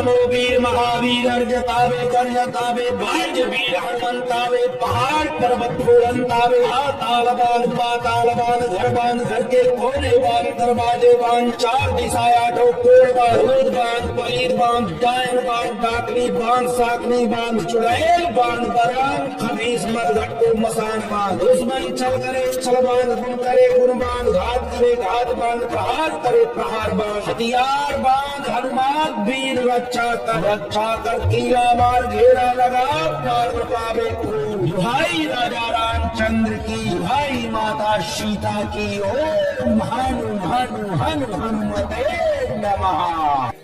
नमो वीर महावीर अर्जतावे कर्जतावे भाज वीर हनुमंतावे पहाड़ पर्वत बुलंदावे तालबान पातालबान घरबान घर के कोने बान दरवाजे बान चार दिशाएं आठों कोण बान रोड बान पलीर बान डायन बान डाकनी बान साकनी बान चुड़ैल बान बरान खबीस मत घटको मसान बान दुश्मन छल करे छल बान गुण करे गुण बान घात करे घात बान प्रहार करे प्रहार बान हथियार बान हनुमान वीर रक्षा कर कीला मार घेरा लगा पार पावे भाई राजा रामचंद्र की भाई माता सीता की ओम हनु हनु हनु हनुमते नमः।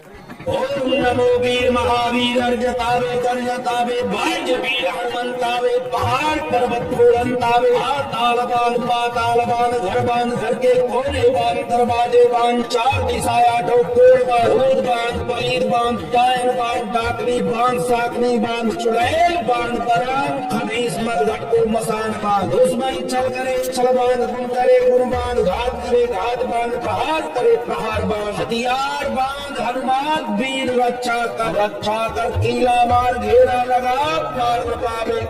ओम नमो वीर महावीर अर्जतावे कर्जतावे भाज वीर हनुमंतावे पहाड़ पर्वत बुलंदावे तालबान पातालबान घरबान घर के कोने बान दरवाजे बान चार दिशाएं आठों कोण बान रोड बान पलीर बान डायन बान डाकनी बान साकनी बान चुड़ैल बान बरान खबीस मत घटको मसान बान दुश्मन छल करे छल बान गुण करे गुण बान घात करे घात बान प्रहार करे प्रहार बान हथियार बान हनुमान वीर रक्षा कर कीला मार घेरा लगा पार पावे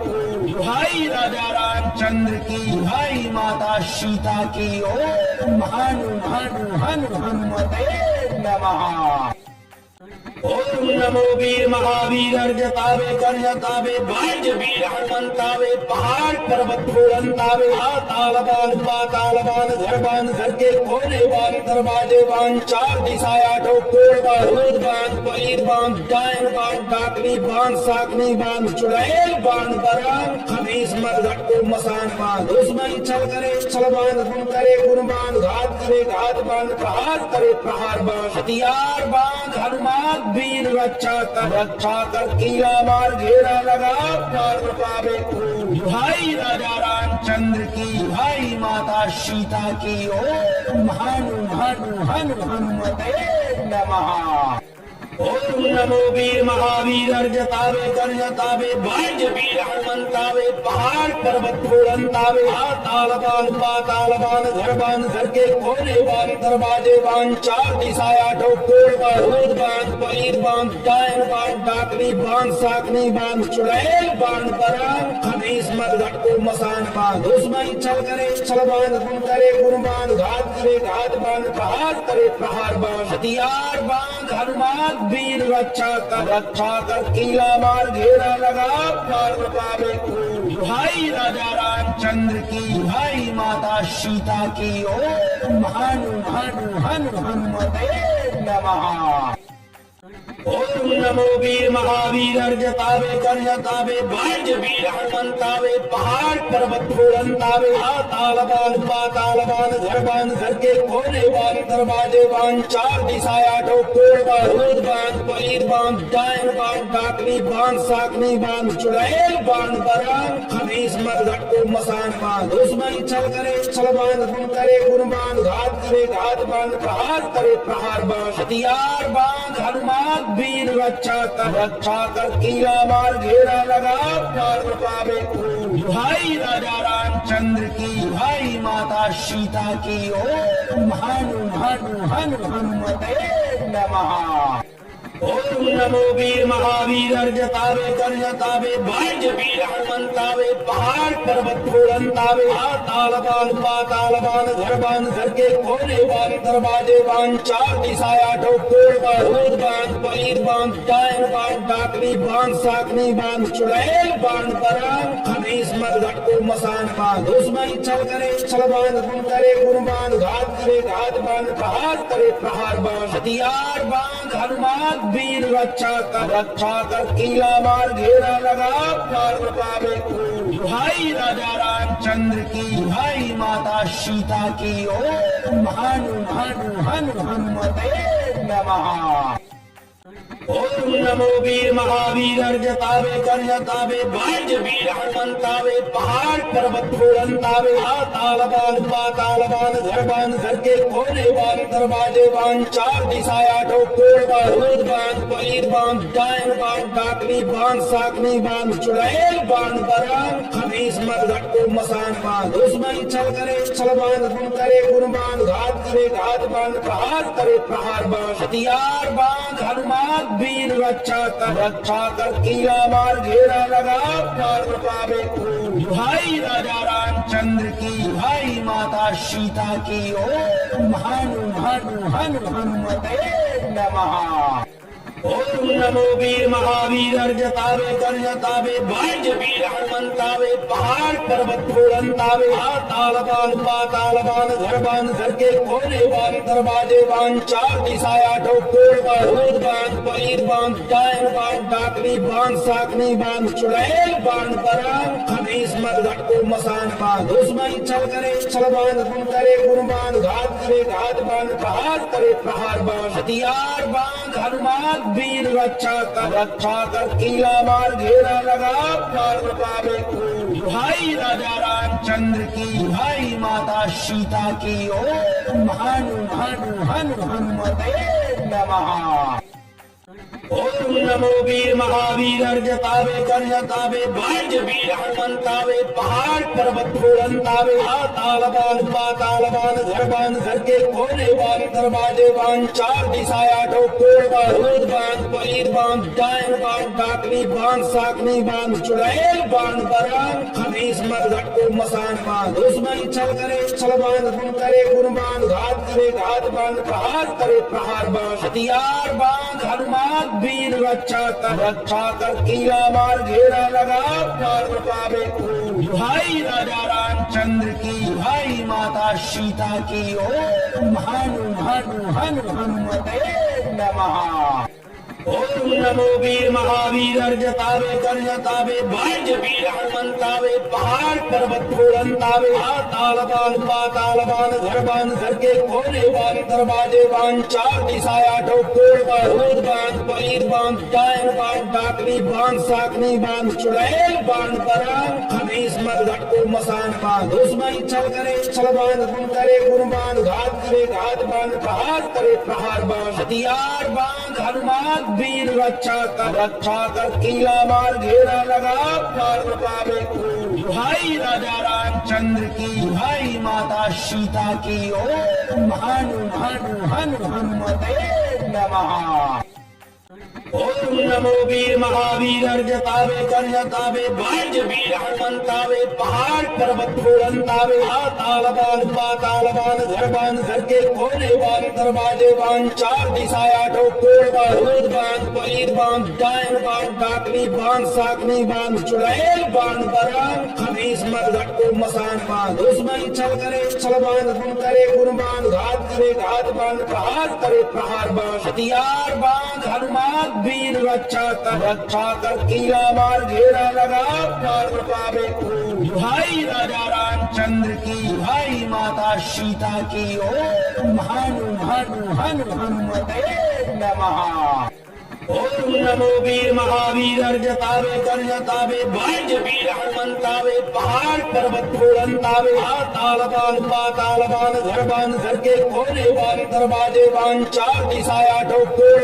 भाई राजा रामचंद्र की भाई माता सीता की ओम हनु हनु हनु हनुमते नमः। ओम नमो वीर महावीर अर्जतावे कर्जतावे भाज वीर हनुमंतावे पहाड़ पर्वत बुलंदावे तालबान पातालबान घरबान घर के कोने बान दरवाजे बान चार दिशाएं आठों कोण बान रोड बान पलीर बान डायन बान डाकनी बान साकनी बान चुड़ैल बान बरान खबीस मत घटको मसान बान दुश्मन छल करे छल बान गुण करे गुण बान घात करे घात बान प्रहार करे प्रहार बान हथियार बान हनुमान वीर रक्षा कर कीला मार घेरा लगा पार पावे भाई राजा रामचंद्र की भाई माता सीता की ओम हनु हनु हनु हनुमते नमः। ओम नमो वीर महावीर अर्जतावे कर्जतावे भाज वीर हनुमंतावे पहाड़ पर्वत बुलंदावे तालबान पातालबान घरबान घर के कोने बान दरवाजे बान चार दिशाएं आठों कोण बान रोड बान पलीर बान डायन बान डाकनी बान साकनी बान चुड़ैल बान बरान खबीस मत घटको मसान बान दुश्मन छल करे छल बान गुण करे गुण बान घात करे घात बान प्रहार करे प्रहार बान हथियार बान हनुमान वीर रक्षा कर कीला मार घेरा लगा पार पावे भाई राजा रामचंद्र की भाई माता सीता की ओम हनु हनु हनु हनुमते नमः। ओम नमो वीर महावीर अर्जतावे कर्जतावे भाज वीर हनुमंतावे पहाड़ पर्वत बुलंदावे तालबान पातालबान घरबान घर के कोने बान दरवाजे बान चार दिशाएं आठों कोण बान रोड बान पलीर बान डायन बान डाकनी बान साकनी बान चुड़ैल बान बरान खबीस मत घटको मसान बान दुश्मन छल करे छल बान गुण करे गुण बान घात करे घात बान प्रहार करे प्रहार बान हथियार बान हनुमान वीर रक्षा कर कीला मार घेरा लगा पार पावे भाई राजा रामचंद्र की भाई माता सीता की ओम हनु हनु हनु हनुमते नमः। ओम नमो वीर महावीर अर्जतावे कर्जतावे भाज वीर हनुमंतावे पहाड़ पर्वत बुलंदावे तालबान पातालबान घरबान घर के कोने बान दरवाजे बान चार दिशाएं आठों कोण बान रोड बान पलीर बान डायन बान डाकनी बान साकनी बान चुड़ैल बान बरान खबीस मत घटको मसान बान दुश्मन छल करे छल बान गुण करे गुण बान घात करे घात बान प्रहार करे प्रहार बान हथियार बान हनुमान वीर रक्षा कर कीला मार घेरा लगा पार पावे भाई राजा रामचंद्र की भाई माता सीता की ओम हनु हनु हनु हनुमते नमः। ओम नमो वीर महावीर अर्जतावे कर्जतावे भाज वीर हनुमंतावे पहाड़ पर्वत बुलंदावे तालबान पातालबान घरबान घर के कोने बान दरवाजे बान चार दिशाएं आठों कोण बान रोड बान पलीर बान डायन बान डाकनी बान साकनी बान चुड़ैल बान बरान खबीस मत घटको मसान बान दुश्मन छल करे छल बान गुण करे गुण बान घात करे घात बान प्रहार करे प्रहार बान हथियार बान हनुमान वीर रक्षा कर कीला मार घेरा लगा प्राण पावे खून। भाई राजा रामचंद्र की, भाई माता सीता की। ओम हनु हनु हनु हनुमते नमः। ओम नमो वीर महावीर अर्जतावे कर्जतावे भाग्य वीर हनुमंतावे पहाड़ पर्वत फूलंतावे ताल बान पाताल बान घर बान घर के कोने बान दरवाजे बान चार दिशाएं आठों कोण बान बान पलीर बान डायन बान डाकनी बान साकनी बान चुड़ैल बान बरान खमीस मरघट को मसान बान दुश्मन छल करे छल बान गुण करे गुण बान घात करे घात बान प्रहार करे प्रहार बान हथियार बान हनुमान वीर रक्षा कर कीला मार घेरा लगा प्राण पावे खून। भाई राजा रामचंद्र की, भाई माता सीता की। ओम हनु हनु हनु हनुमते नमः। ओम नमो वीर महावीर अर्जतावे कर्जतावे भाग्य वीर हनुमंतावे पहाड़ पर्वत फूलंतावे ताल बान पाताल बान घर के कोने बान दरवाजे बान चार दिशाएं आठों कोण बान पलीर बान डायन बान डाकनी बान साकनी बान चुड़ैल बान बरान खमीस मरघट को मसान बान दुश्मन छल करे छल बान गुण करे गुण बान घात करे घात बान प्रहार करे प्रहार बान हथियार बान हनुमान वीर रक्षा कर कीला मार घेरा लगा प्राण पावे खून। भाई राजा रामचंद्र की, भाई माता सीता की। ओम हनु हनु हनु हनुमते नमः। ओम नमो वीर महावीर अर्जतावे कर्जतावे भाग्य वीर हनुमंतावे पहाड़ पर्वत फूलंतावे ताल बान पाताल बान घर के कोने बान दरवाजे बान चार दिशाएं आठों कोण बान पलीर बान डायन बान डाकनी बान साकनी बान चुड़ैल बान बरान खमीस मरघट को मसान बान दुश्मन छल करे छल बान गुण करे गुण बान घात करे घात बान प्रहार करे प्रहार बान हथियार बान हनुमान वीर रक्षा कर कीला मार घेरा लगा प्राण पावे खून। भाई राजा रामचंद्र की, भाई माता सीता की। ओम हनु हनु हनु हनुमते नमः। ओम नमो वीर महावीर अर्जतावे कर्जतावे भाग्य वीर हनुमंतावे पहाड़ पर्वत फूलंतावे ताल बान पाताल बान घर के कोने बान दरवाजे बान चार दिशाएं आठों कोण बान पलीर बान डायन बान डाकनी बान साकनी बान चुड़ैल बान बरान खमीस मरघट को मसान बान दुश्मन छल करे छल बान गुण करे गुण बान घात करे घात बान प्रहार करे प्रहार बान हथियार बान हनुमान वीर रक्षा कर कीला मार घेरा लगा प्राण पावे खून। भाई राजा रामचंद्र की, भाई माता सीता की। ओम हनु हनु हनु हनुमते नमः। ओम नमो वीर महावीर अर्जतावे कर्जतावे भाग्य वीर हनुमंतावे पहाड़ पर्वत फूलंतावे ताल बान पाताल बान घर के कोने बान दरवाजे बान चार दिशाएं आठों कोण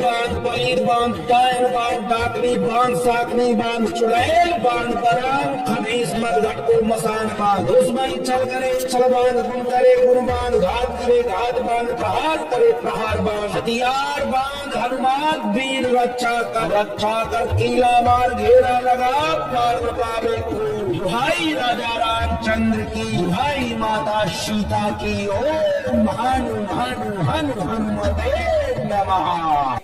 बान पलीर बान डायन बान डाकनी बान साकनी बान चुड़ैल बान बरान खमीस मरघट को मसान बान दुश्मन छल करे छल बान गुण करे गुण बान घात करे घात बान प्रहार करे प्रहार बान हथियार बान हनुमान वीर रक्षा कर कीला मार घेरा लगा प्राण पावे खून। भाई राजा रामचंद्र की, भाई माता सीता की। ओम हनु हनु हनु हनुमते नमः।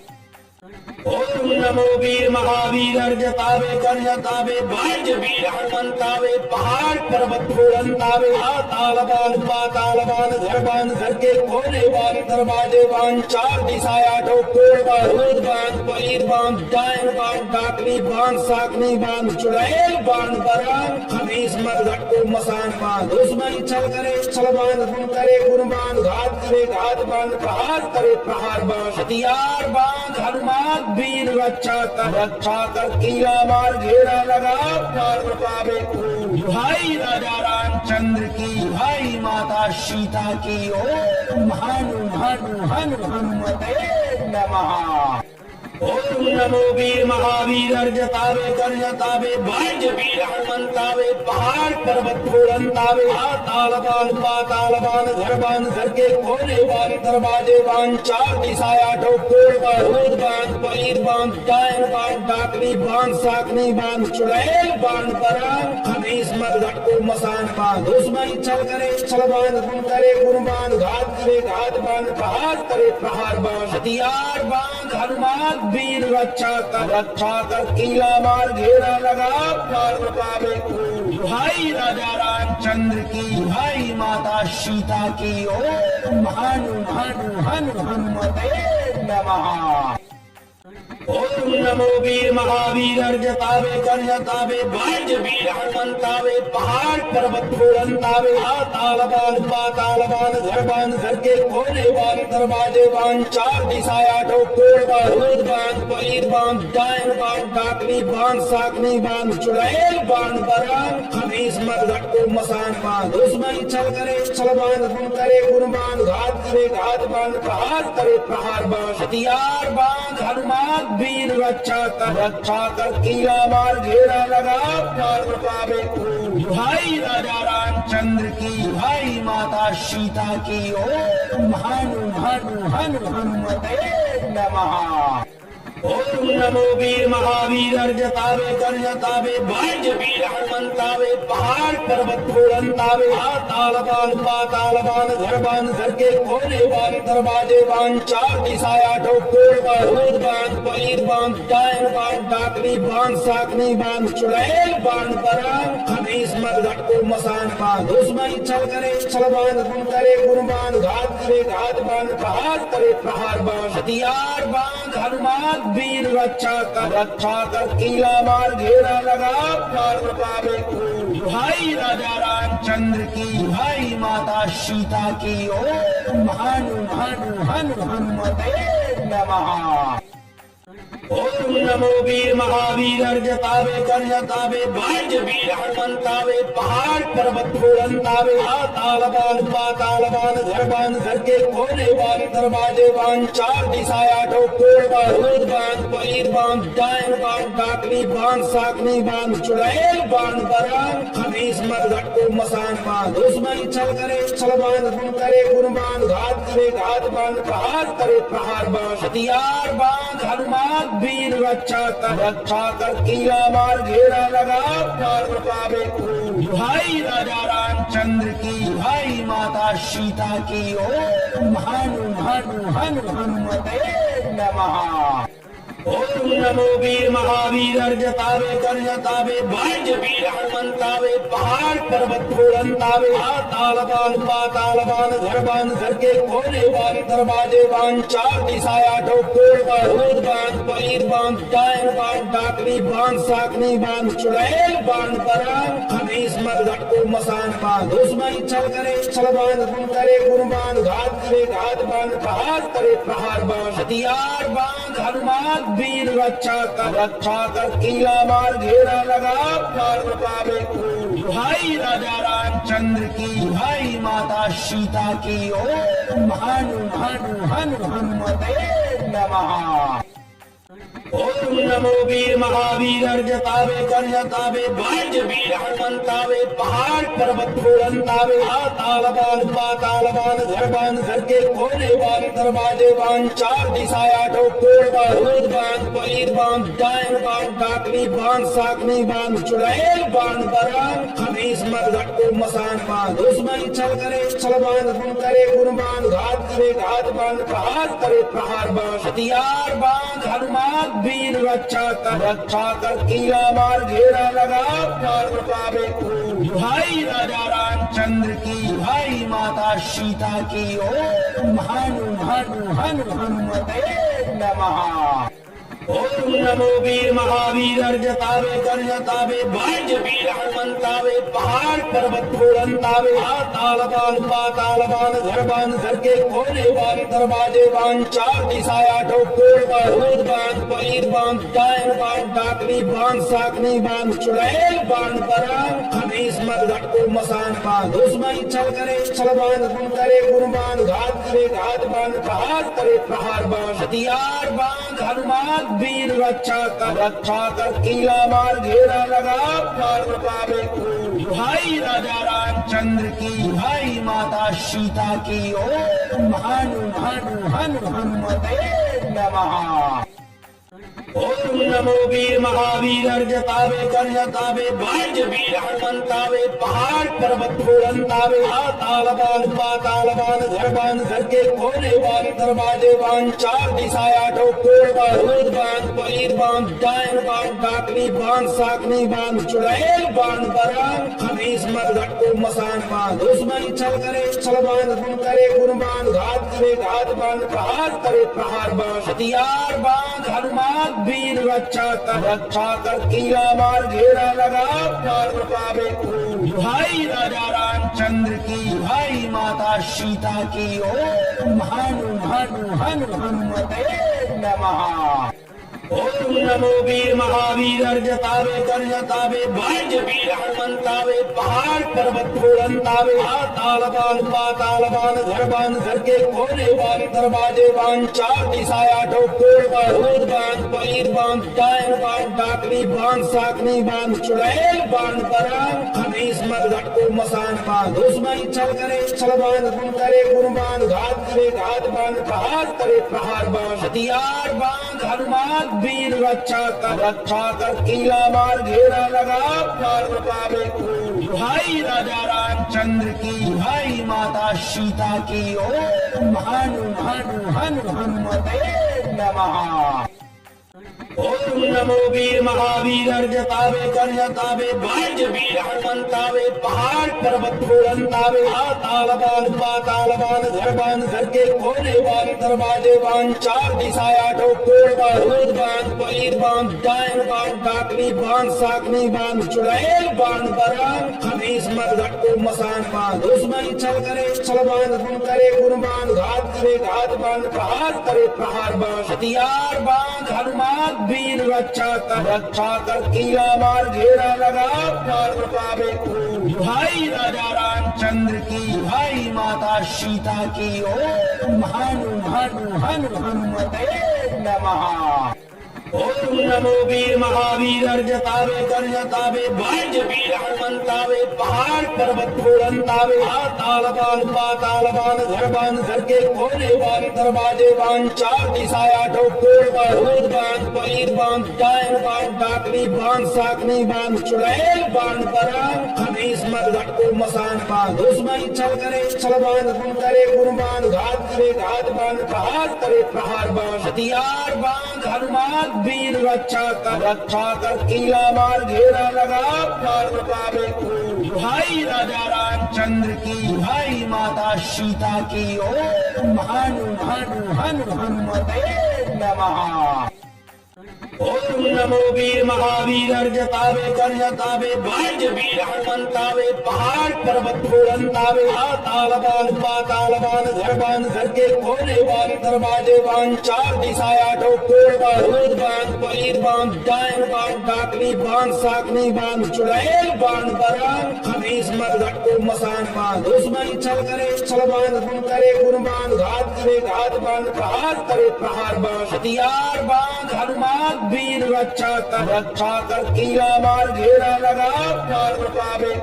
ओम नमो वीर महावीर अर्जतावे कर्जतावे भाग्य वीर हनुमंतावे पहाड़ पर्वत फूलंतावे ताल बान पाताल बान घर के कोने बान दरवाजे बान चार दिशाएं आठों कोण बान पलीर बान डायन बान डाकनी बान साकनी बान चुड़ैल बान बरान खमीस मरघट को मसान बान दुश्मन छल करे छल बान गुण करे गुण बान घात करे घात बान प्रहार करे प्रहार बान हथियार बान हनुमान वीर रक्षा कर कीला मार घेरा लगा प्राण पावे खून। भाई राजा रामचंद्र की, भाई माता सीता की। ओम हनु हनु हनु हनुमते नमः। ओम नमो वीर महावीर अर्जतावे कर्जतावे भाग्य वीर हनुमंतावे पहाड़ पर्वत फूलंतावे ताल बान पाताल बान घर के कोने बान दरवाजे बान चार दिशाएं आठों कोण बान पलीर बांध, डायन बांध, डाकनी बांध, साकनी बांध, चुड़ैल बांध, बराम खबीस मत घटको मसान बांध, दुश्मन छल करे छल बांध, गुण करे गुण बांध, घात करे घात बांध, प्रहार करे प्रहार बांध, हथियार बांध, हनुमान वीर रक्षा कर किला मार घेरा लगा, पार पावे भाई राजा रामचंद्र की, भाई माता सीता की, ओम हनु हनु हनु हनुमते नमः। ओम नमो वीर महावीर अर्जतावे कर्जतावे भाज वीर हनुमंतावे, पहाड़ पर्वत बुलंदावे, ताल बांध पाताल बांध, घर के कोने बांध, दरवाजे बांध, चार दिशाएं आठों कोण बांध, दूध बांध, पलीर बांध, डायन बांध, डाकनी बांध, साकनी बांध, चुड़ैल बांध, बराम खबीस मत घटको मसान बांध, दुश्मन छल करे छल बांध, गुण करे गुण बांध, घात करे घात बांध, प्रहार करे प्रहार बांध, हथियार बांध, हनुमान वीर रक्षा कर किला मार घेरा लगा, पार पावे भाई राजा रामचंद्र की, भाई माता सीता की, ओम हनु हनु हनु हनुमते नमः। ओम नमो वीर महावीर अर्जतावे कर्जतावे भाज वीर हनुमंतावे, पहाड़ पर्वत बुलंदावे, ताल बांध पाताल बांध, घर के कोने बांध, दरवाजे बांध, चार दिशाएं आठों कोण बांध, दूध बांध, पलीर बांध, डायन बांध, डाकनी बांध, साकनी बांध, चुड़ैल बांध, बराम खबीस मत घटको मसान बांध, दुश्मन छल करे छल बांध, गुण करे गुण बांध, घात करे घात बांध, प्रहार करे प्रहार बांध, हथियार बांध, हनुमान वीर रक्षा कर किला मार घेरा लगा, पार पावे भाई राजा रामचंद्र की, भाई माता सीता की, ओम हनु हनु हनु हनुमते नमः। ओम नमो वीर महावीर अर्जतावे कर्जतावे भाज वीर हनुमंतावे, पहाड़ पर्वत बुलंदावे, ताल बांध पाताल बांध, घर के कोने बांध, दरवाजे बांध, चार दिशाएं आठों कोण बांध, दूध बांध, पलीर बांध, डायन बांध, डाकनी बांध, साकनी बांध, चुड़ैल बांध, बराम खबीस मत घटको मसान बांध, दुश्मन छल करे छल बांध, गुण करे गुण बांध, घात करे घात बांध, प्रहार करे प्रहार बांध, हथियार बांध, हनुमान वीर रक्षा कर किला मार घेरा लगा, पार पावे भाई राजा रामचंद्र की, भाई माता सीता की, ओम हनु हनु हनु हनुमते नमः। ओम नमो वीर महावीर अर्जतावे कर्जतावे भाज वीर हनुमंतावे, पहाड़ पर्वत बुलंदावे, ताल बांध पाताल बांध, घर के कोने बांध, दरवाजे बांध, चार दिशाएं आठों कोण बांध, दूध बांध, पलीर बांध, डायन बांध, डाकनी बांध, साकनी बांध, चुड़ैल बांध, बराम खबीस मत घटको मसान बांध, दुश्मन छल करे छल बांध, गुण करे गुण बांध, घात करे घात बांध, प्रहार करे प्रहार बांध, हथियार बांध, हनुमान वीर रक्षा कर किला मार घेरा लगा, पार पावे भाई राजा रामचंद्र की, भाई माता सीता की, ओम हनु हनु हनु हनुमते नमः। ओम नमो वीर महावीर अर्जतावे कर्जतावे भाज वीर हनुमंतावे, पहाड़ पर्वत बुलंदावे, ताल बांध पाताल बांध, घर के कोने बांध, दरवाजे बांध, चार दिशाएं आठों कोण बांध, दूध बांध, पलीर बांध, डायन बांध, डाकनी बांध, साकनी बांध, चुड़ैल बांध, बराम खबीस मत घटको मसान बांध, दुश्मन छल करे छल बांध, गुण करे गुण बांध, घात करे घात बांध, प्रहार करे प्रहार बांध, हथियार बांध, हनुमान वीर रक्षा कर किला मार घेरा लगा, पार पावे भाई राजा रामचंद्र की, भाई माता सीता की, ओम हनु हनु हनु हनुमते नमः। ओम नमो वीर महावीर अर्जतावे कर्जतावे भाज वीर हनुमंतावे, पहाड़ पर्वत बुलंदावे, ताल बांध पाताल बांध, घर के कोने बांध, दरवाजे बांध, चार दिशाएं आठों कोण बांध, दूध बांध, पलीर बांध, डायन बांध, डाकनी बांध, साकनी बांध, चुड़ैल बांध, बराम खबीस मत घटको मसान बांध, दुश्मन छल करे छल बांध, गुण करे गुण बांध, घात करे घात बांध, प्रहार करे प्रहार बांध, हथियार बांध, हनुमान वीर रक्षा कर किला मार घेरा लगा, पार पावे भाई राजा रामचंद्र की, भाई माता सीता की, ओम हनु हनु हनु हनुमते नमः। नमो वीर महावीर अर्जतावे कर्जतावे वाज वीर हनुमंतावे पहाड़ पर्वत फोड़ंतावे तालबान पातालबान घर के कोने बान दरवाजे बान चार दिशाएं आठों कोड़ बान रोड बान पलीर बान डायन बान डाकनी बान साकनी बान चुड़ैल बान बरान खमीस मरघट को मसान बान दुश्मन छल करे छल बान गुण करे गुण बान घात करे घात बान प्रहार करे प्रहार बान हथियार बान हनुमान वीर रक्षा कर किला मार घेरा लगा पार पावे भाई राजा रामचंद्र की भाई माता सीता की ओम हनु हनु हनु हनुमते नमः। ओम नमो वीर महावीर अर्जतावे कर्जतावे वाज वीर हनुमंतावे पहाड़ पर्वत फोड़ंतावे तालबान पातालबान घर के कोने बान दरवाजे बान चार दिशाएं आठों कोड़ बान रोड बान पलीर बान डायन बान डाकनी बान साकनी बान चुड़ैल बान बरान खमीस मरघट को मसान बान दुश्मन छल करे छल बान गुण करे गुण बान घात करे घात बान प्रहार करे प्रहार बान हथियार बान हनुमान वीर रक्षा कर किला मार घेरा लगा पार पावे भाई राजा रामचंद्र की भाई माता सीता की ओम हनु हनु हनु हनुमते नमः। ओम नमो वीर महावीर अर्जतावे कर्जतावे वाज वीर हनुमंतावे पहाड़ पर्वत फोड़ंतावे तालबान पातालबान घर के कोने बान दरवाजे बान चार दिशाएं आठों कोड़ बान रोड बान पलीर बान डायन बान डाकनी बान साकनी बान चुड़ैल बान बरान खमीस मरघट को मसान बान दुश्मन छल करे छल बान गुण करे गुण बान घात करे घात बान प्रहार करे प्रहार बान हथियार बान हनुमान वीर रक्षा कर किला मार घेरा लगा पार पावे भाई राजा रामचंद्र की भाई माता सीता की ओम हनु हनु हनु हनुमते नमः। ओम नमो वीर महावीर अर्जतावे कर्जतावे वाज वीर हनुमंतावे पहाड़ पर्वत फोड़ंतावे तालबान पातालबान घर के कोने बान दरवाजे बान चार दिशाएं आठों कोड़ बान रोड बान पलीर बान डायन बान डाकनी बान साकनी बान चुड़ैल बान बरान खमीस मरघट को मसान बान दुश्मन छल करे छल बान गुण करे गुण बान घात करे घात बान प्रहार करे प्रहार बान हथियार बान हनुमान वीर रक्षा कर किला मार घेरा लगा पार पावे भाई राजा रामचंद्र की भाई माता सीता की ओम हनु हनु हनु हनुमते नमः। ओम नमो वीर महावीर अर्जतावे कर्जतावे वाज वीर हनुमंतावे पहाड़ पर्वत फोड़ंतावे तालबान पातालबान घर के कोने बान दरवाजे बान चार दिशाएं आठों कोड़ बान रोड बान पलीर बान डायन बान डाकनी बान साकनी बान चुड़ैल बान बरान खमीस मरघट को मसान बान दुश्मन छल करे छल बान गुण करे गुण बान घात करे घात बान प्रहार करे प्रहार बान हथियार बान हनुमान वीर रक्षा कर किला मार घेरा लगा पार पावे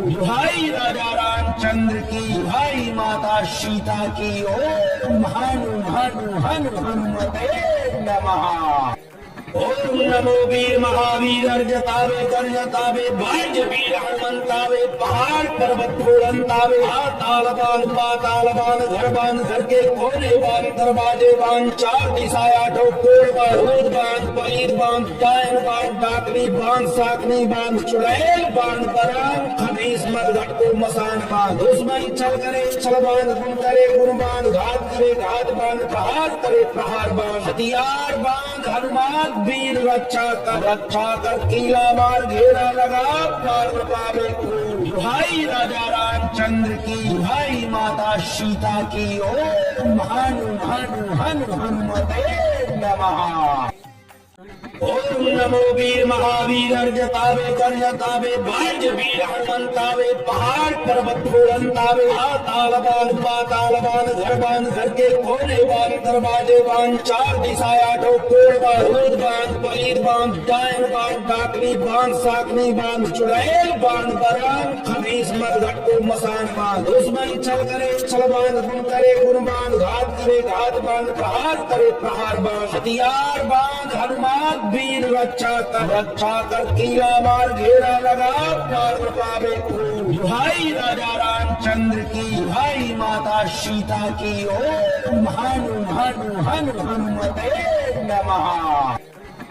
भाई राजा रामचंद्र की भाई माता सीता की ओम हनु हनु हनु हनुमते नमः। ओम नमो वीर महावीर अर्जतावे कर्जतावे वाज वीर हनुमंतावे पहाड़ पर्वत फोड़ंतावे तालबान पातालबान घर के कोने बान दरवाजे बान चार दिशाएं आठों कोड़ बान रोड बान पलीर बान डायन बान डाकनी बान साकनी बान चुड़ैल बान बरान खमीस मरघट को मसान बान दुश्मन छल करे छल बान गुण करे गुण बान घात करे घात बान प्रहार करे प्रहार बान हथियार बान हनुमान वीर रक्षा कर किला मार घेरा लगा पार पावे भाई राजा रामचंद्र की भाई माता सीता की ओम हनु हनु हनु हनुमते नमः। ओम नमो वीर महावीर अर्जतावे कर्जतावे वाज वीर हनुमंतावे पहाड़ पर्वत फोड़ंतावे तालबान घर के कोने बान दरवाजे बान चार दिशाएं आठों कोड़ बान रोड बान पलीर बान डायन बान डाकनी बान साकनी बान चुड़ैल बान बरान खमीस मरघट को मसान बान दुश्मन छल करे छल बान गुण करे गुण बान घात करे घात बान प्रहार करे प्रहार बान हथियार बान हनुमान वीर रक्षा कर कीला मार घेरा लगा प्राण पावे खूब। भाई राजा रामचंद्र की, भाई माता सीता की। ओम हनु हनु हनु हनुमते नमः।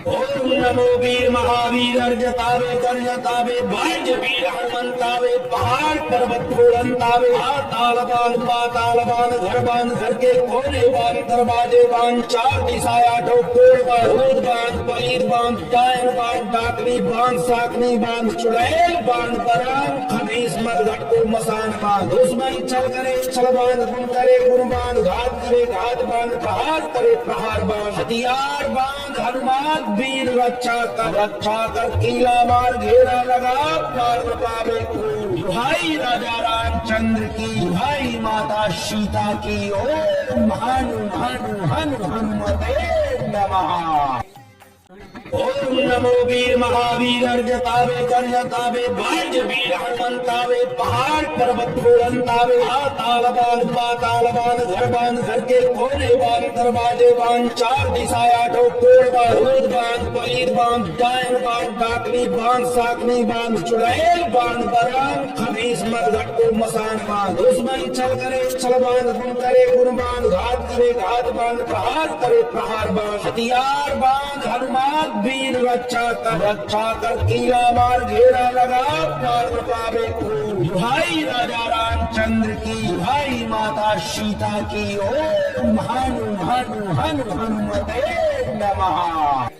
ओम नमो वीर महावीर अर्जतावे कर्जतावे वाज वीर हनुमंतावे पहाड़ पर्वत बुलंदावे तालबान पातालबान घरबान घर के कोने बान दरवाजे बान चार दिशाया ठोकोर बान बान पलीर बान डायन बान डाकनी बान साकनी बान चुड़ैल बान बरान खबीस मरघट को मसान बान दुश्मन चल करे छलबान गुण करे गुणबान घात करे घात बान प्रहार करे प्रहार बान हथियार बान हनुमान वीर रक्षा कर कीला मार घेरा लगा प्राण पावे खूब। भाई राजा रामचंद्र की, भाई माता सीता की। ओम हनु हनु हनु हनुमते नमः। ओम नमो वीर महावीर अर्जतावे कर्जतावे वाज वीर हनुमंतावे पहाड़ पर्वत बुलंदावे तालबान पातालबान घरबान घर के कोने बान दरवाजे बान चार दिशाया ठोकोर बान पलीर बान डायन बान डाकनी बान साकनी बान चुड़ैल बान बरान खबीस मरघट को मसान बान दुश्मन चल करे छलबान गुण करे गुणबान घात करे घात बान प्रहार करे प्रहार बान हथियार बान हनुमान वीर रक्षा कर कीला मार घेरा लगा प्राण पावे खूब। भाई राजा रामचंद्र की, भाई माता सीता की। ओम हनु हनु हनु हनुमते नमः।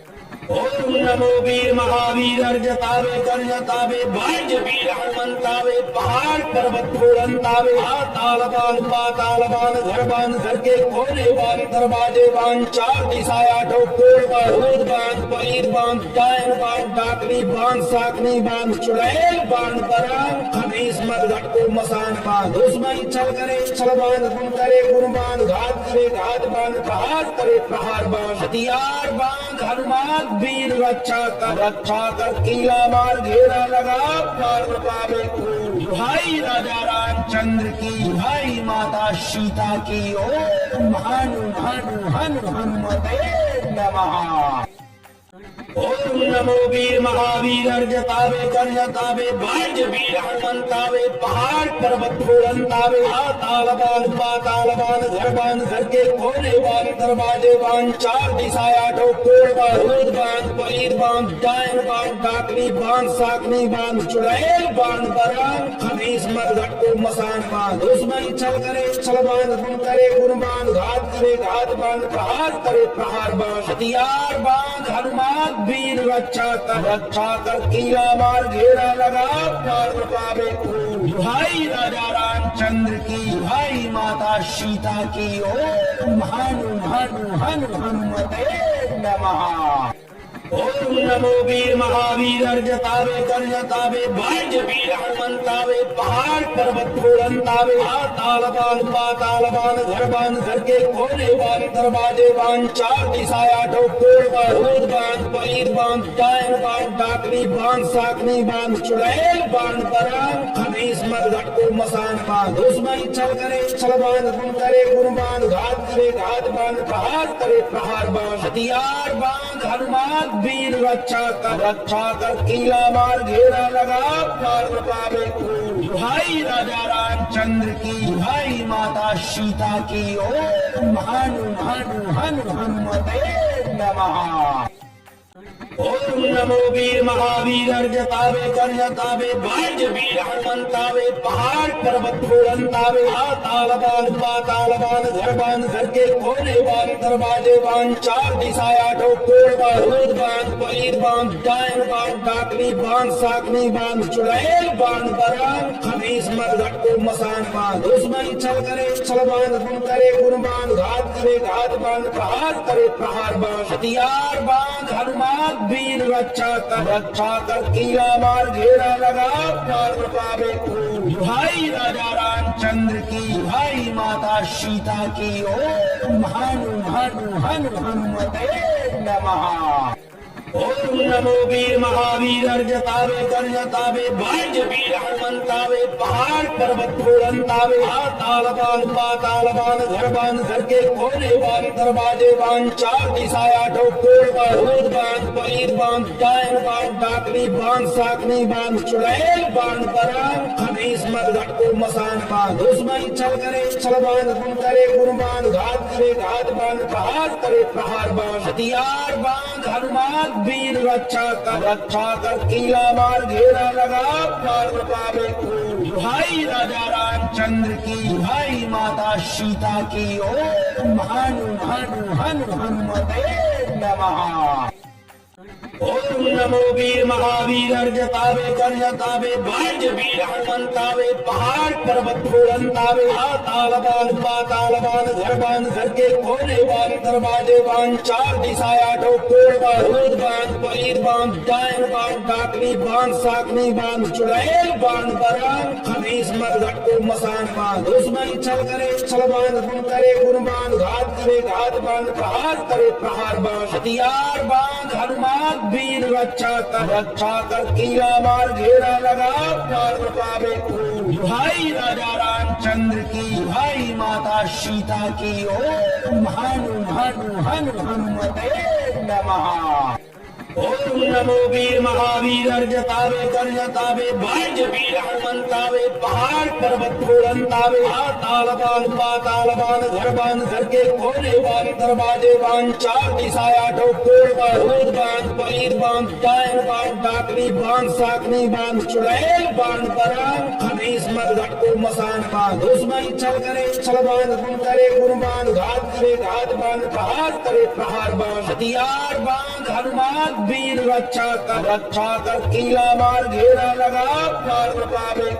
ओम नमो वीर महावीर अर्जतावे कर्जतावे वाज वीर हनुमंतावे पहाड़ पर्वत बुलंदावे तालबान पातालबान घरबान घर के कोने बान दरवाजे बान चार दिशाया ठोकोर बान पलीर बान डायन बान डाकनी बान साकनी बान चुड़ैल बान बरान खबीस मरघट को मसान बान दुश्मन चल करे छलबान गुण करे गुणबान घात करे घात बान प्रहार करे प्रहार बान हथियार बान हनुमान वीर रक्षा कर कीला मार घेरा लगा प्राण पावे खूब। भाई राजा रामचंद्र की, भाई माता सीता की। ओम हनु हनु हनु हनुमते नमः। ओम नमो वीर महावीर अर्जतावे कर्जतावे वाज वीर हनुमंतावे पहाड़ पर्वत बुलंदावे तालबान पातालबान घरबान घर के कोने बान दरवाजे बान चार दिशाया ठोकोर बान पलीर बान डायन बान डाकनी बान साकनी बान चुड़ैल बान बरान खबीस मरघट को मसान बान दुश्मन चल करे छलबान गुण करे गुणबान घात करे घात बान प्रहार करे प्रहार बान हथियार बान हनुमान वीर रक्षा कर कीला मार घेरा लगा प्राण पावे खूब। भाई राजा रामचंद्र की, भाई माता सीता की। ओम हनु हनु हनु हनुमते नमः। ओम नमो वीर महावीर अर्जतावे कर्जतावे वाज वीर हनुमंतावे पहाड़ पर्वत बुलंदावे तालबान पातालबान घरबान घर के कोने बान दरवाजे बान चार दिशाया ठोकोर बान पलीर बान डायन बान डाकनी बान साकनी बान चुड़ैल बान बरान खबीस मरघट को मसान बान दुश्मन चल करे छलबान गुण करे गुणबान घात करे घात बान प्रहार करे प्रहार बान हथियार बान हनुमान वीर रक्षा कर कीला मार घेरा लगा प्राण पावे खूब। भाई राजा रामचंद्र की, भाई माता सीता की। ओम हनु हनु हनु हनुमते नमः। ओम नमो वीर महावीर अर्जतावे कर्जतावे वाज वीर हनुमंतावे पहाड़ पर्वत बुलंदावे तालबान पातालबान घरबान घर के कोने बान दरवाजे बान चार दिशाया ठोकोर बान पलीर बान डायन बान डाकनी बान साकनी बान चुड़ैल बान बरान खबीस मरघट को मसान बान दुश्मन चल करे छलबान गुण करे गुणबान घात करे घात बान प्रहार करे प्रहार बान हथियार बान हनुमान वीर रक्षा कर कीला मार घेरा लगा प्राण पावे खूब। भाई राजा रामचंद्र की, भाई माता सीता की। ओम हनु हनु हनु हनुमते नमः। ओम नमो वीर महावीर अर्जतावे कर्जतावे भाग्य वीर हनुमंतावे पहाड़ पर्वत फोड़ंतावे तालबान पातालबान घरबान घर के कोने बान दरवाजे बान चार दिशाया ठोकोर बान बान पलीर बान डायन बान डाकनी बान साकनी बान चुड़ैल बान बरान खमीस मत घटको मसान बान दुश्मन छल करे छलबान गुण करे गुणबान घात करे घात बान प्रहार करे प्रहार बान हथियार बान हनुमान वीर रक्षा कर किला मार घेरा लगा पार पावे भाई राजा रामचंद्र की भाई माता सीता की ओम हनु हनु हनु हनुमते नमः। ओम नमो वीर महावीर अर्जतावे कर्जतावे भाग्य वीर हनुमंतावे पहाड़ पर्वत फोड़ंतावे तालबान पातालबान घरबान घर के कोने बान दरवाजे बान चार दिशाया ठोकोर बान पलीर बान डायन बान डाकनी बान साकनी बान चुड़ैल बान बरान खमीस मत घटको मसान बान दुश्मन छल करे छलबान गुण करे गुणबान घात करे घात बान प्रहार करे प्रहार बान हथियार बान हनुमान वीर रक्षा कर किला मार घेरा लगा पार पावे भाई राजा रामचंद्र की भाई माता सीता की ओम हनु हनु हनु हनुमते नमः। ओम नमो वीर महावीर अर्जतावे कर्जतावे भाग्य वीर हनुमंतावे पहाड़ पर्वत फोड़ंतावे तालबान पातालबान घरबान घर के कोने बान दरवाजे बान चार दिशाया ठोकोर बान पलीर बान डायन बान डाकनी बान साकनी बान चुड़ैल बान बरान खमीस मत घटको मसान बान दुश्मन छल करे छलबान गुण करे गुणबान घात करे घात बान प्रहार करे प्रहार बान हथियार बान हनुमान वीर रक्षा कर किला मार घेरा लगा पार पावे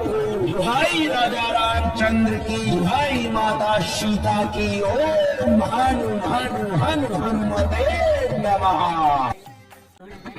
भाई राजा रामचंद्र की भाई माता सीता की ओम हनु हनु हनु हनुमते नमः।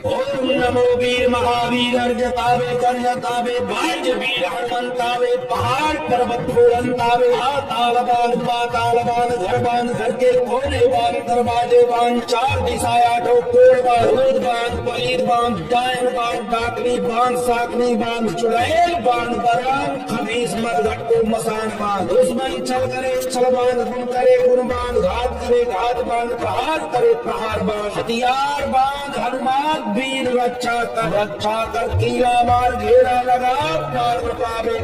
ओम नमो वीर महावीर अर्जतावे कर्जतावे भाग्य वीर हनुमंतावे पहाड़ पर्वत फोड़ंतावे तालबान पातालबान घरबान घर के कोने बान दरवाजे बान चार दिशाया ठोकोर बान पलीर बान डायन बान डाकनी बान साकनी बान चुड़ैल बान बरान खमीस मत घटको मसान बान दुश्मन छल करे छलबान गुण करे गुणबान घात करे घात बान प्रहार करे प्रहार बान हथियार बान हनुमान वीर रक्षा कर किला मार घेरा लगा पार पावे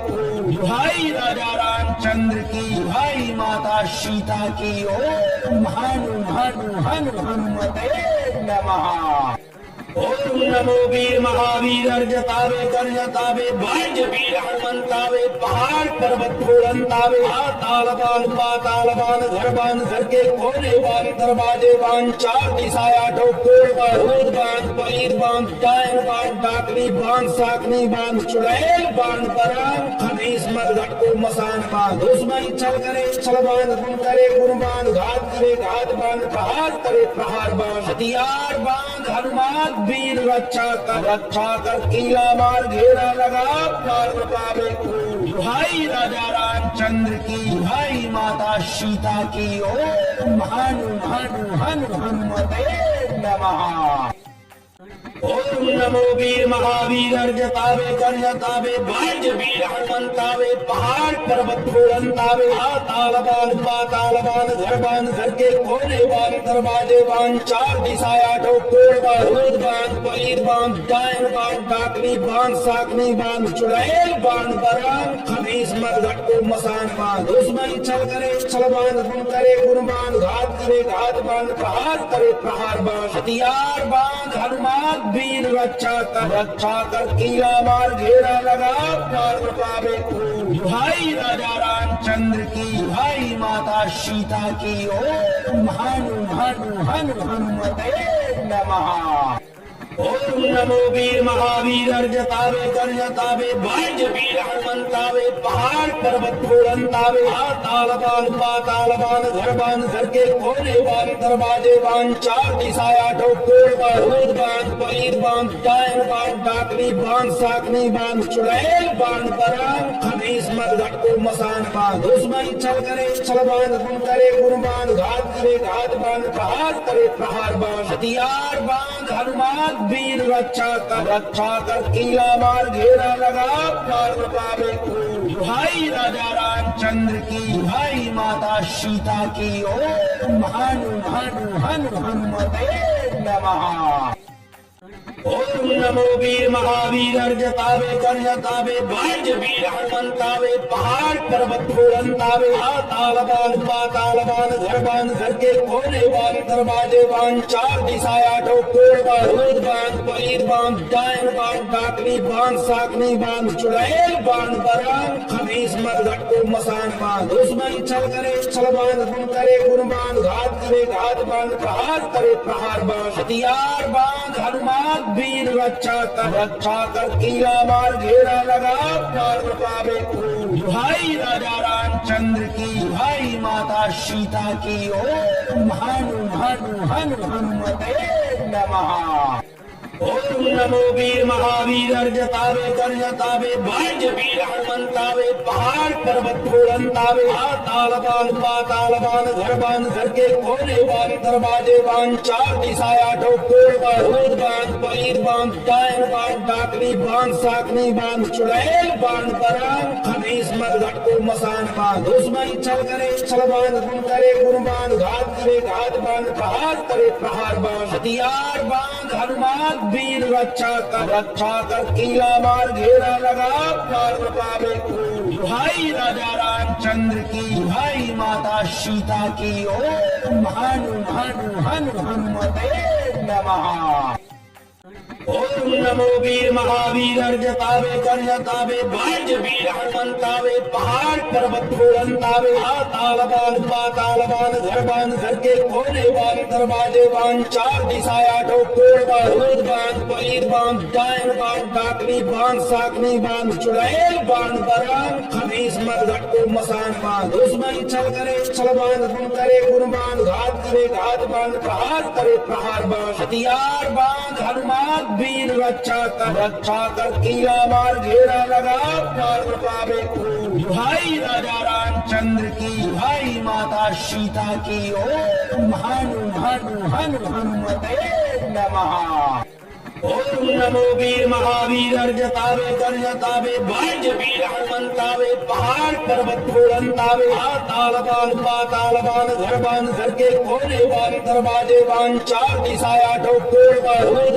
भाई राजा रामचंद्र की भाई माता सीता की ओम हनु हनु हनु हनुमते नमः। ओम नमो वीर महावीर अर्जतावे कर्जतावे भाग्य वीर हनुमंतावे पहाड़ पर्वत फोड़ंतावे तालबान पातालबान घरबान घर के कोने बान दरवाजे बान चार दिशाया ठोकोर बान पलीर बान डायन बान डाकनी बान साकनी बान चुड़ैल बान बरान खमीस मत घटको मसान बान दुश्मन छल करे छलबान गुण करे गुणबान घात करे घात बान प्रहार करे प्रहार बान हथियार बान हनुमान वीर रक्षा कर किला मार घेरा लगा पार पावे भाई राजा रामचंद्र की भाई माता सीता की ओम हनु हनु हनु हनुमते नमः। ओम नमो वीर महावीर अर्जतावे कर्जतावे भाग्य वीर हनुमंतावे पहाड़ पर्वत फोड़ंतावे तालबान पातालबान घरबान घर के कोने बान दरवाजे बान चार दिशाया ठोकोर बान पलीर बान डायन बान डाकनी बान साकनी बान चुड़ैल बान बरान खमीस मत घटको मसान बान दुश्मन छल करे छलबान गुण करे गुणबान घात करे घात बान प्रहार करे प्रहार बान हथियार बान हनुमान वीर रक्षा कर किला मार घेरा लगा पार पावे भाई राजा रामचंद्र की भाई माता सीता की ओम हनु हनु हनु हनुमते नमः। ओम नमो वीर महावीर अर्जतावे कर्जतावे वाज्य वीर हनुमंतावे पहाड़ पर्वत फूलंतावे ताल बान पाताल बान घर के कोने बान दरवाजे बान चार दिशाया ठोकर बान बान पलीर बान डायन बान डाकनी बान साकनी बान चुड़ैल बान बरान खबीस मत घटको मसान बान दुश्मन छल करे छल बान गुण करे गुण बान घात करे घात बान प्रहार करे प्रहार बान हथियार बान हनुमान वीर रक्षा कर किला मार घेरा लगा पार पावे भाई राजा रामचंद्र की भाई माता सीता की ओम हनु हनु हनु हनुमते नमः। ओम नमो वीर महावीर अर्जतावे कर्जतावे वाज्य वीर हनुमंतावे पहाड़ पर्वत फूलंतावे ताल बान पाताल बान घर के कोने बान दरवाजे बान चार दिशाया ठोकर बान पलीर बान डायन बान डाकनी बान साकनी बान चुड़ैल बान बरान खबीस मत घटको मसान बान दुश्मन छल करे छल बान गुण करे गुण बान घात करे घात बान प्रहार करे प्रहार बान हथियार बान हनुमान वीर रक्षा कर किला मार घेरा लगा पार पावे भाई राजा रामचंद्र की भाई माता सीता की ओम हनु हनु हनु हनुमते नमः। ओम नमो वीर महावीर अर्जतावे कर्जतावे वाज्य वीर हनुमंतावे पहाड़ पर्वत फूलंतावे ताल बान पाताल बान घर के कोने बान दरवाजे बान चार दिशाया ठोकर बान पलीर बान डायन बान डाकनी बान साकनी बान चुड़ैल बान बरान खबीस मत घटको मसान बान दुश्मन छल करे छल बान गुण करे गुण बान घात करे घात बान प्रहार करे प्रहार बान हथियार बान हनुमान वीर रक्षा कर किला मार घेरा लगा पार पावे भाई राजा रामचंद्र की भाई माता सीता की ओम हनु हनु हनु हनुमते नमः। ओम नमो वीर महावीर अर्जतावे कर्जतावे वाज्य वीर हनुमंतावे पहाड़ पर्वत फूलंतावे ताल बान पाताल बान घर के कोने बान दरवाजे बान चार दिशाया ठोकर बान पलीर बान डायन बान डाकनी बान साकनी बान चुड़ैल बान बरान खबीस मत घटको मसान बान दुश्मन छल करे छल बान गुण करे गुण बान घात करे घात बान प्रहार करे प्रहार बान हथियार बान हनुमान वीर रक्षा कर किला मार घेरा लगा पार पावे भाई राजा रामचंद्र की भाई माता सीता की ओम हनु हनु हनु हनुमते नमः। ओम नमो वीर महावीर अर्जतावे कर्जतावे वाज्य वीर हनुमंतावे पहाड़ पर्वत फूलंतावे ताल बान पाताल बान घर के कोने बान दरवाजे बान चार दिशाया ठोकर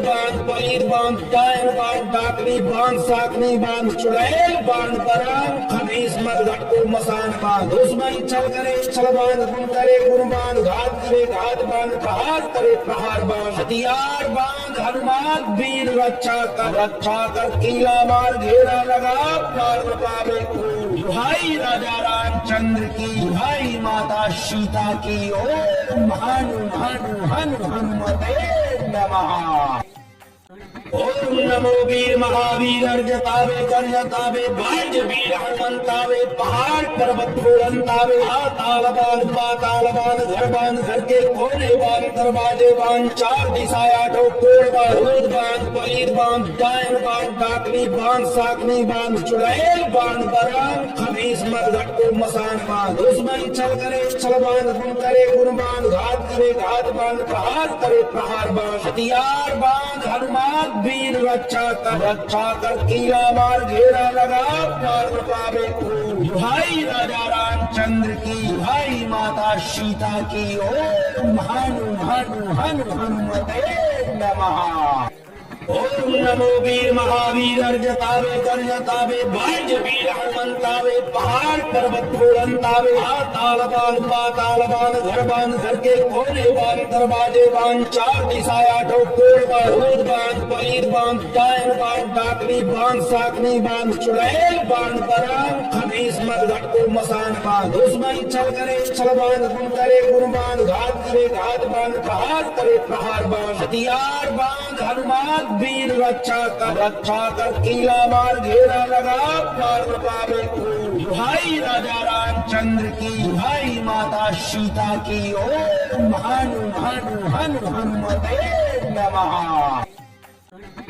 बान पलीर बान डायन बान डाकनी बान साकनी बान चुड़ैल बान बरान खबीस मत घटको मसान बान दुश्मन छल करे छल बान गुण करे गुण बान घात करे घात बान प्रहार करे प्रहार बान हथियार बान हनुमान वीर रक्षा कर किला मार घेरा लगा पार पावे भाई राजा रामचंद्र की भाई माता सीता की ओम हनु हनु हनु हनुमते नमः। ओम नमो वीर महावीर अर्जतावे कर्जतावे वाज्य वीर हनुमंतावे पहाड़ पर्वत फूलंतावे ताल बान पाताल बान घर के कोने बान दरवाजे बान चार दिशाया ठोकर बान पलीर बान डायन बान डाकनी बान साकनी बान चुड़ैल बान बरान खबीस मत घटको मसान बान दुश्मन छल करे छल बान गुण करे गुण बान घात करे घात बान प्रहार करे प्रहार बान हथियार बान हनुमान वीर रक्षा कर किला मार घेरा लगा पार पावे भाई राजा रामचंद्र की भाई माता सीता की ओम हनु हनु हनु हनुमते नमः। ओम नमो वीर महावीर अर्जतावे कर्जतावे वाज्य वीर हनुमंतावे पहाड़ पर्वत फूलंतावे ताल बान पाताल बान घर के कोने बान दरवाजे बान चार दिशाया ठोकर बान पलीर बान डायन बान डाकनी बान साकनी बान चुड़ैल बान बरान खबीस मत घटको मसान बान दुश्मन छल करे छल बान गुण करे गुण बान घात करे घात बान प्रहार करे प्रहार बान हथियार बान हनुमान वीर रक्षा कर कीला मार घेरा लगा पार पावे को। भाई राजा रामचंद्र की, भाई माता सीता की। ओम भानु भानु हनु हनुमते नमः।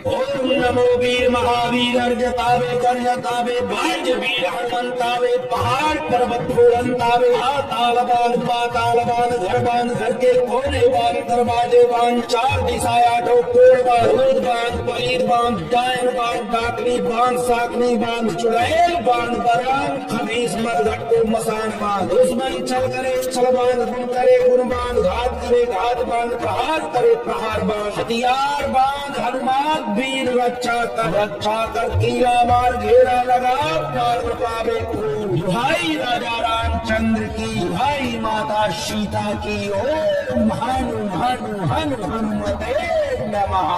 ओम नमो वीर महावीर अर्जतावे कर्जतावे भाग्य वीर हनुमंतावे पहाड़ पर्वत फोड़ंतावे तालबान पातालबान घरबान घर के कोने बान दरवाजे बान चार दिशाएं आठों कोड़ बान रोद बान पलीर बान डायन बान डाकनी बान साकनी बान चुड़ैल बान बरान खबीस मत घटको मसान बान दुश्मन छल करे छलबान गुण करे गुणबान घात करे घात बान प्रहार करे प्रहार बान हथियार बान हनुमान वीर रक्षा कर कीला मार घेरा लगा पार पावे को। भाई राजा रामचंद्र की, भाई माता सीता की। ओम भानु भानु हनु हनुमते नमः।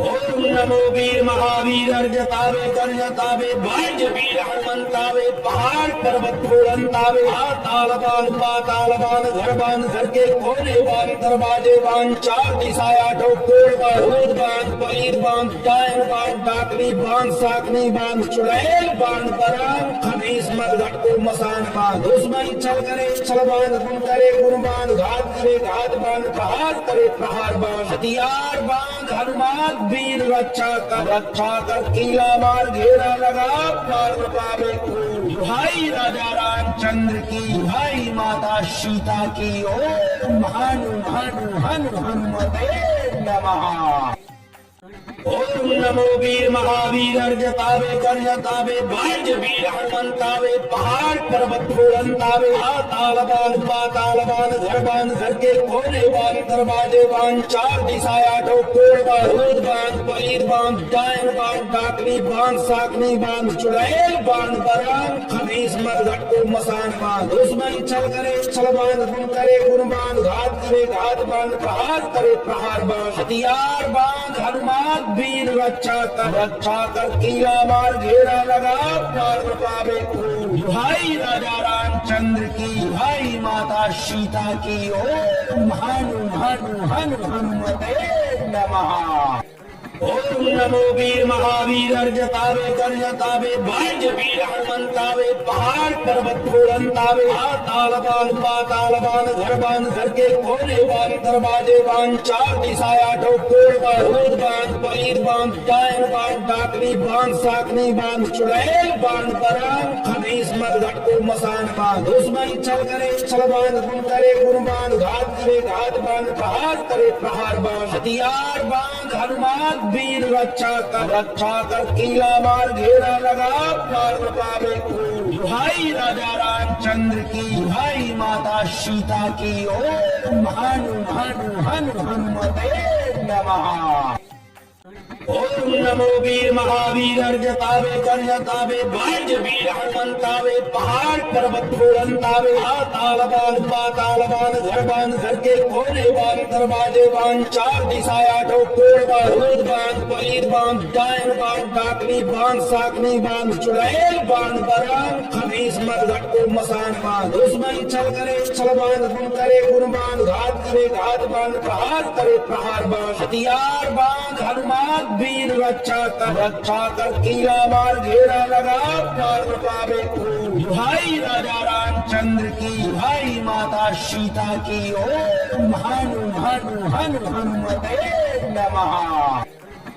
ओम नमो वीर महावीर अर्जतावे कर्जतावे भाग्य वीर हनुमंतावे पहाड़ पर्वत फोड़ंतावे तालबान पातालबान घरबान घर के कोने बान दरवाजे बान चार दिशाएं आठों कोड़ बान रोद बान पलीर बान डायन बान डाकनी बान साकनी बान चुड़ैल बान बरान खबीस मत घटको मसान बान दुश्मन छल करे छलबान गुण करे गुणबान घात करे घात बान प्रहार करे प्रहार बान हथियार बान हनुमान वीर रक्षा कर कीला मार घेरा लगा पार पावे को। भाई राजा रामचंद्र की, भाई माता सीता की। ओम भानु भानु हनु हनुमते नमः। ओम नमो वीर महावीर अर्जतावे कर्जतावे भाग्य वीर हनुमंतावे पहाड़ पर्वत फोड़ंतावे तालबान पातालबान घरबान घर के कोने बान दरवाजे बान चार दिशाएं आठों कोड़ बान रोद बान पलीर बान डायन बान डाकनी बान साकनी बान चुड़ैल बान बरान खबीस मत घटको मसान बान दुश्मन छल करे छलबान गुण करे गुणबान घात करे घात बान प्रहार करे प्रहार बान हथियार बान हनुमान वीर रक्षा कर कीला मार घेरा लगा पार पावे को। भाई राजा रामचंद्र की, भाई माता सीता की। ओम भानु भानु हनु हनुमते नमः। ओम नमो वीर महावीर अर्जतावे कर्जतावे भाग्य वीर हनुमंतावे पहाड़ पर्वत फोड़ंतावे तालबान पातालबान घरबान घर के कोने बान दरवाजे बान चार दिशाएं आठों कोड़ बान रोद बान पलीर बान डायन बान डाकनी बान साकनी बान चुड़ैल बान बरान खबीस मत घटको मसान बान दुश्मन छल करे छलबान गुण करे गुणबान घात करे घात बान प्रहार करे प्रहार बान हथियार बान हनुमान वीर रक्षा कर कीला मार घेरा लगा पार पावे को। भाई राजा रामचंद्र की, भाई माता सीता की। ओम भानु भानु हनु हनुमते नमः। ओम नमो वीर महावीर अर्जतावे कर्जतावे भाग्य वीर हनुमंतावे पहाड़ पर्वत फोड़ंतावे तालबान पातालबान घरबान घर के कोने बान दरवाजे बान चार दिशाएं आठों कोड़ बान रोद बान पलीर बान डायन बान डाकनी बान साकनी बान चुड़ैल बान बरान खबीस मत घटको मसान बान दुश्मन छल करे छलबान गुण करे गुणबान घात करे घात बान प्रहार करे प्रहार बान हथियार बान हनुमान वीर रक्षा कर कीला मार घेरा लगा पार पावे को। भाई राजा रामचंद्र की, भाई माता सीता की। ओम भानु भानु हनु हनुमते नमः।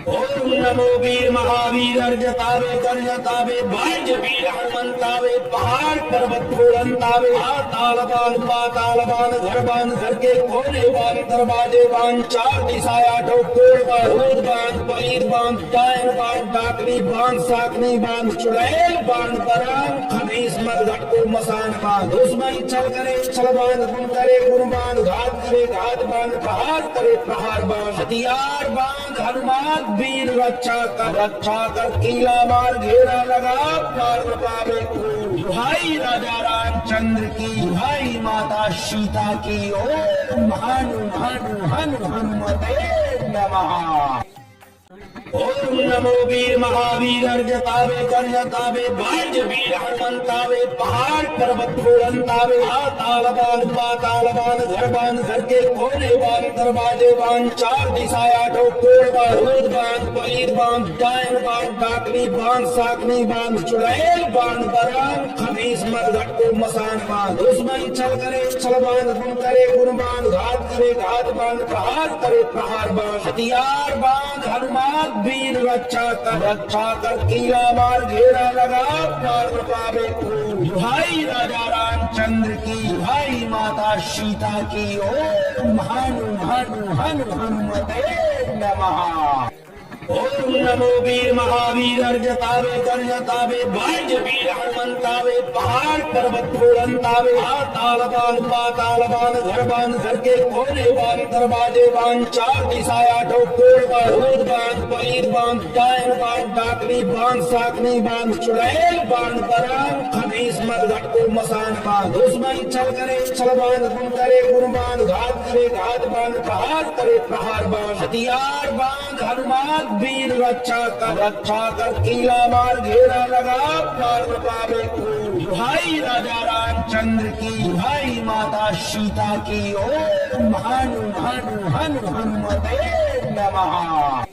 ओम नमो वीर महावीर अर्जतावे कर्जतावे भाग्य वीर हनुमंतावे पहाड़ पर्वत फोड़ंतावे तालबान पातालबान घरबान घर के कोने बान दरवाजे बान चार दिशाएं आठों कोड़ बान रोद बान पलीर बान डायन बान डाकनी बान साकनी बान चुड़ैल बान बरान खबीस मत घटको मसान बान दुश्मन छल करे छलबान गुण करे गुणबान घात करे घात बान प्रहार करे प्रहार बान हथियार बान हनुमान वीर रक्षा कर कीला मार घेरा लगा पार पावे को। भाई राजा रामचंद्र की, भाई माता सीता की। ओम भानु भानु हनु हनुमते नमः। ओम नमो वीर महावीर अर्जतावे कर्जतावे भाज्य वीर हनुमंतावे पहाड़ पर्वत फोड़ंतावे तालबान पातालबान घरबान घर के कोने बान दरवाजे बान चार दिशाएं आठों कोण बान रोद बान पलीर बान डायन बान डाकनी बान साकनी बान चुड़ैल बान बरान खमीस मरघट को मसान बान दुश्मन छल करे छल बान गुण करे गुण बान घात करे घात बान प्रहार करे प्रहार बान हथियार बान हनुमान वीर रक्षा कर किला मार घेरा लगा मार पावे भाई राजा रामचंद्र की भाई माता सीता की ओम हनु हनु हनु हनुमते नमः। ओम नमो वीर महावीर अर्जतावे कर्जतावे भाज्य वीर हनुमंतावे पहाड़ पर्वत फोड़ंतावे तालबान पातालबान घरबान घर के कोने बान दरवाजे बान चार दिशाएं आठों कोण बान रोद बान पलीर बान डायन बान डाकनी बान साकनी बान चुड़ैल बान बरान खमीस मरघट को मसान बान दुश्मन छल करे छल बान गुण करे गुण बान घात करे घात बान प्रहार करे प्रहार बान हथियार बान हनुमान वीर रक्षा कर किला मार घेरा लगा मार पावे भाई राजा रामचंद्र की भाई माता सीता की ओम हनु हनु हनु हनुमते नमः।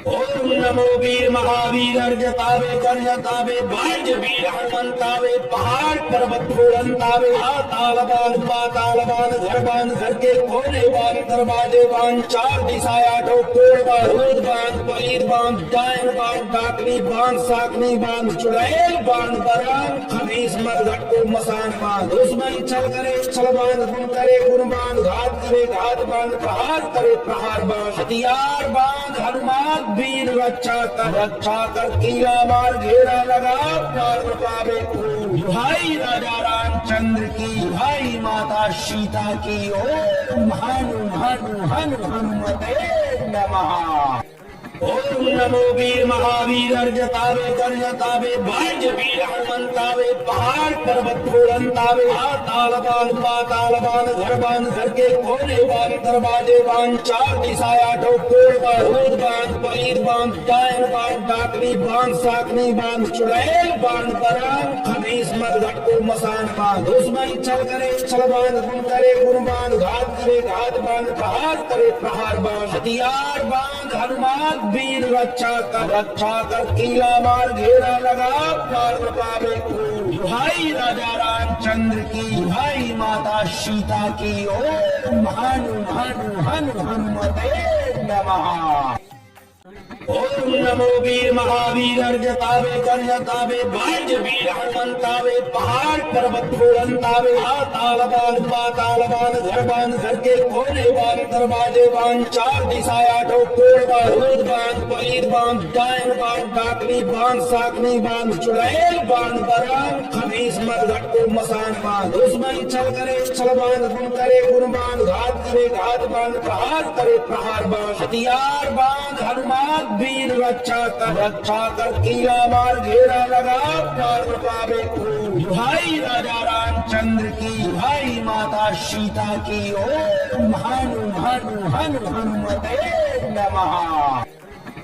ओम नमो वीर महावीर अर्जतावे कर्जतावे भाज्य वीर हनुमंतावे पहाड़ पर्वत फोड़ंतावे तालबान पातालबान घरबान घर के कोने बान दरवाजे बान चार दिशाएं आठों कोण बान रोद बान पलीर बान डायन बान डाकनी बान साकनी बान चुड़ैल बान बरान खमीस मरघट को मसान बान दुश्मन छल करे छल बान गुण करे गुण बान घात करे घात बान प्रहार करे प्रहार बान हथियार बान हनुमान वीर रक्षा कर किला मार घेरा लगा मार पावे भाई राजा रामचंद्र की भाई माता सीता की ओम हनु हनु हनु हनुमते नमः। ओम नमो वीर महावीर अर्जतावे कर्जतावे भाज्य वीर हनुमंतावे पहाड़ पर्वत फोड़ंतावे तालबान पातालबान घरबान घर के कोने बान दरवाजे बान चार दिशाएं आठों कोण बान रोद बान पलीर बान डायन बान डाकनी बान साकनी बान चुड़ैल बान बरान खमीस मरघट को मसान बान दुश्मन छल करे छल बान गुण करे गुण बान घात करे घात बान प्रहार करे प्रहार बान हथियार बान हनुमान वीर रक्षा कर किला मार घेरा लगा मार पावे भाई राजा रामचंद्र की भाई माता सीता की ओम हनु हनु हनु हनुमते नमः। ओम नमो वीर महावीर अर्जतावे कर्जतावे भाज्य वीर हनुमंतावे पहाड़ पर्वत फोड़ंतावे तालबान पातालबान घरबान घर के कोने बान दरवाजे बान चार दिशाएं आठों कोण बान रोद बान पलीर बान डायन बान डाकनी बान साकनी बान चुड़ैल बान बरान खमीस मरघट को मसान बान दुश्मन छल करे छल बान गुण करे गुण बान घात करे घात बान प्रहार करे प्रहार बान हथियार बान हनुमान वीर रक्षा कर किला मार घेरा लगा मार पावे भाई राजा रामचंद्र की भाई माता सीता की ओम हनु हनु हनु हनुमते नमः।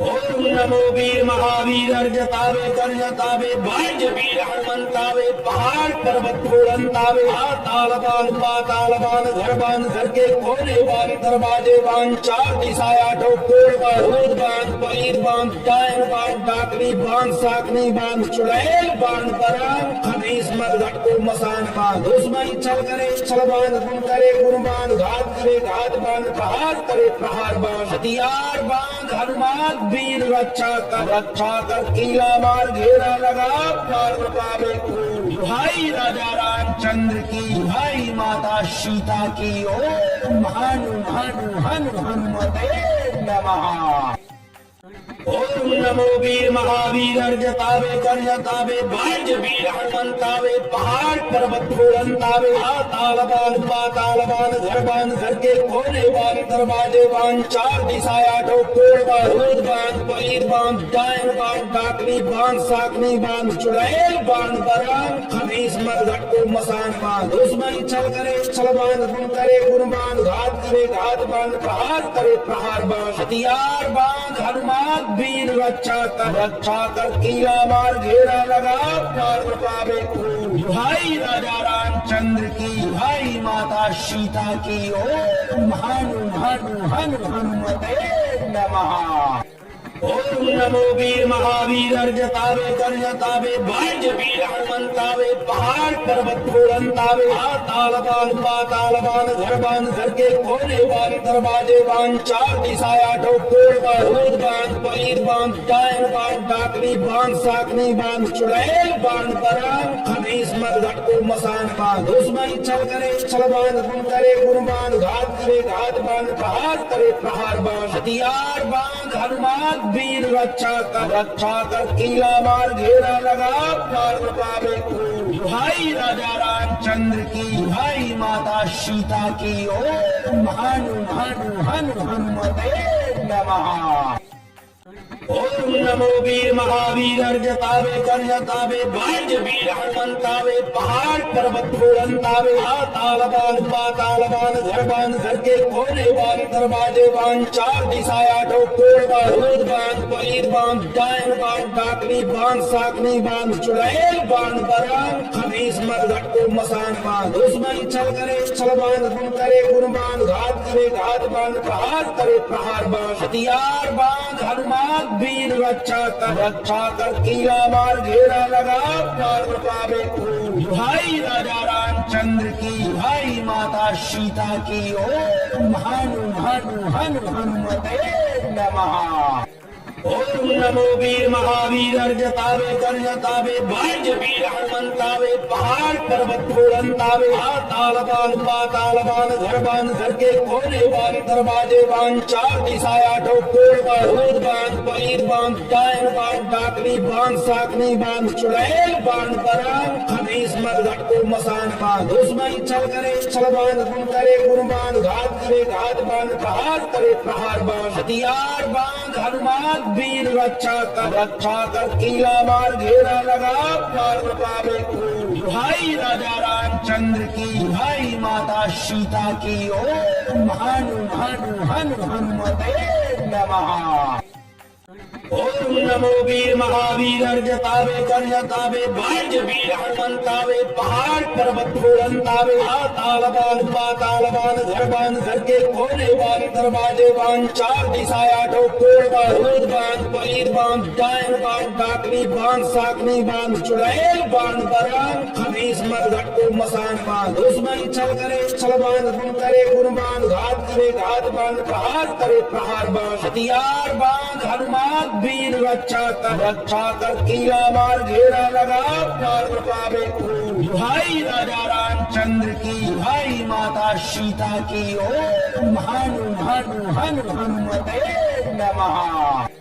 ओम नमो वीर महावीर अर्जतावे कर्जतावे भाज्य वीर हनुमंतावे पहाड़ पर्वत फोड़ंतावे तालबान पातालबान घरबान घर के कोने बान दरवाजे बान चार दिशाएं आठों कोण बान रोद बान पलीर बान डायन बान डाकनी बान साकनी बान चुड़ैल बान बरान खमीस मरघट को मसान बान दुश्मन छल करे छल बान गुण करे गुण बान घात करे घात बान प्रहार करे प्रहार बान हथियार बान हनुमान वीर रक्षा कर किला मार घेरा लगा मार पावे भाई राजा रामचंद्र की भाई माता सीता की ओम हनु हनु हनु हनुमते नमः। ओम नमो वीर महावीर अर्जतावे कर्जतावे भाज वीर हनुमंतावे पहाड़ पर्वत बुलंदावे तालबान पातालबान धरबान घर के कोने बान दरवाजे बान चार दिशाएं आठों कोण बान रोड बान पलीर बान डायन बान डाकनी बान साकनी बान चुड़ैल बान बरान खबीस मरघट को मसान बान दुश्मन छल करे छल बान गुण करे गुण बान घात करे घात बान प्रहार करे प्रहार बान हथियार बान हनुमान वीर रक्षा कर कीला मार घेरा लगा पार पावे भाई राजा रामचंद्र की भाई माता सीता की ओम हनु हनु हनु हनुमते नमः। ओम नमो वीर महावीर अर्जतावे कर्जतावे भाज वीर हनुमंतावे पहाड़ पर्वत बुलंदावे तालबान पातालबान धरबान घर के कोने बान दरवाजे बान चार दिशाएं आठों कोण बान रोड बान पलीर बान डायन बान डाकनी बान साकनी बान चुड़ैल बान बरान खबीस मरघट को मसान बान दुश्मन छल करे छल बान गुण करे गुण बान घात करे घात बान प्रहार करे प्रहार बान हथियार बान हनुमान वीर रक्षा कर कीला मार घेरा लगा पार पावे भाई राजा रामचंद्र की भाई माता सीता की ओम हनु हनु हनु हनुमते नमः। ओम नमो वीर महावीर अर्जतावे कर्जतावे भाज वीर हनुमंतावे पहाड़ पर्वत बुलंदावे तालबान पातालबान धरबान घर के कोने बान दरवाजे बान चार दिशाएं आठों कोण बान रोड बान पलीर बान डायन बान डाकनी बान साकनी बान चुड़ैल बान बरान खबीस मरघट को मसान बान दुश्मन छल करे छल बान गुण करे गुण बान घात करे घात बान प्रहार करे प्रहार बान हथियार बान हनुमान वीर रक्षा कर कीला मार घेरा लगा पार पावे भाई राजा रामचंद्र की भाई माता सीता की ओम हनु हनु हनु हनुमते नमः। ओम नमो वीर महावीर अर्जतावे कर्जतावे भाज वीर हनुमंतावे पहाड़ पर्वत बुलंदावे तालबान पातालबान धरबान घर के कोने बान दरवाजे बान चार दिशाएं आठों कोण बान रोड बान पलीर बान डायन बान डाकनी बान साकनी बान चुड़ैल बान बरान खबीस मरघट को मसान बान दुश्मन छल करे छल बान गुण करे गुण बान घात करे घात बान प्रहार करे प्रहार बान हथियार बान हनुमान वीर रक्षा कर कीला मार घेरा लगा पार पावे भाई राजा रामचंद्र की भाई माता सीता की ओम हनु हनु हनु हनुमते नमः। ओम नमो वीर महावीर अर्जतावे कर्जतावे भाज वीर हनुमंतावे पहाड़ पर्वत बुलंदावे तालबान पातालबान धरबान घर के कोने बान दरवाजे बान चार दिशाएं आठों कोण बान रोड बान पलीर बान डायन बान डाकनी बान साकनी बान चुड़ैल बान बरान खबीस मरघट को मसान बान दुश्मन छल करे छल बान गुण करे गुण बान घात करे घात बान प्रहार करे प्रहार बान हथियार बान हनुमान वीर रक्षा कर कीला मार घेरा लगा पार पावे भाई राजा रामचंद्र की भाई माता सीता की ओम हनु हनु हनु हनुमते नमः।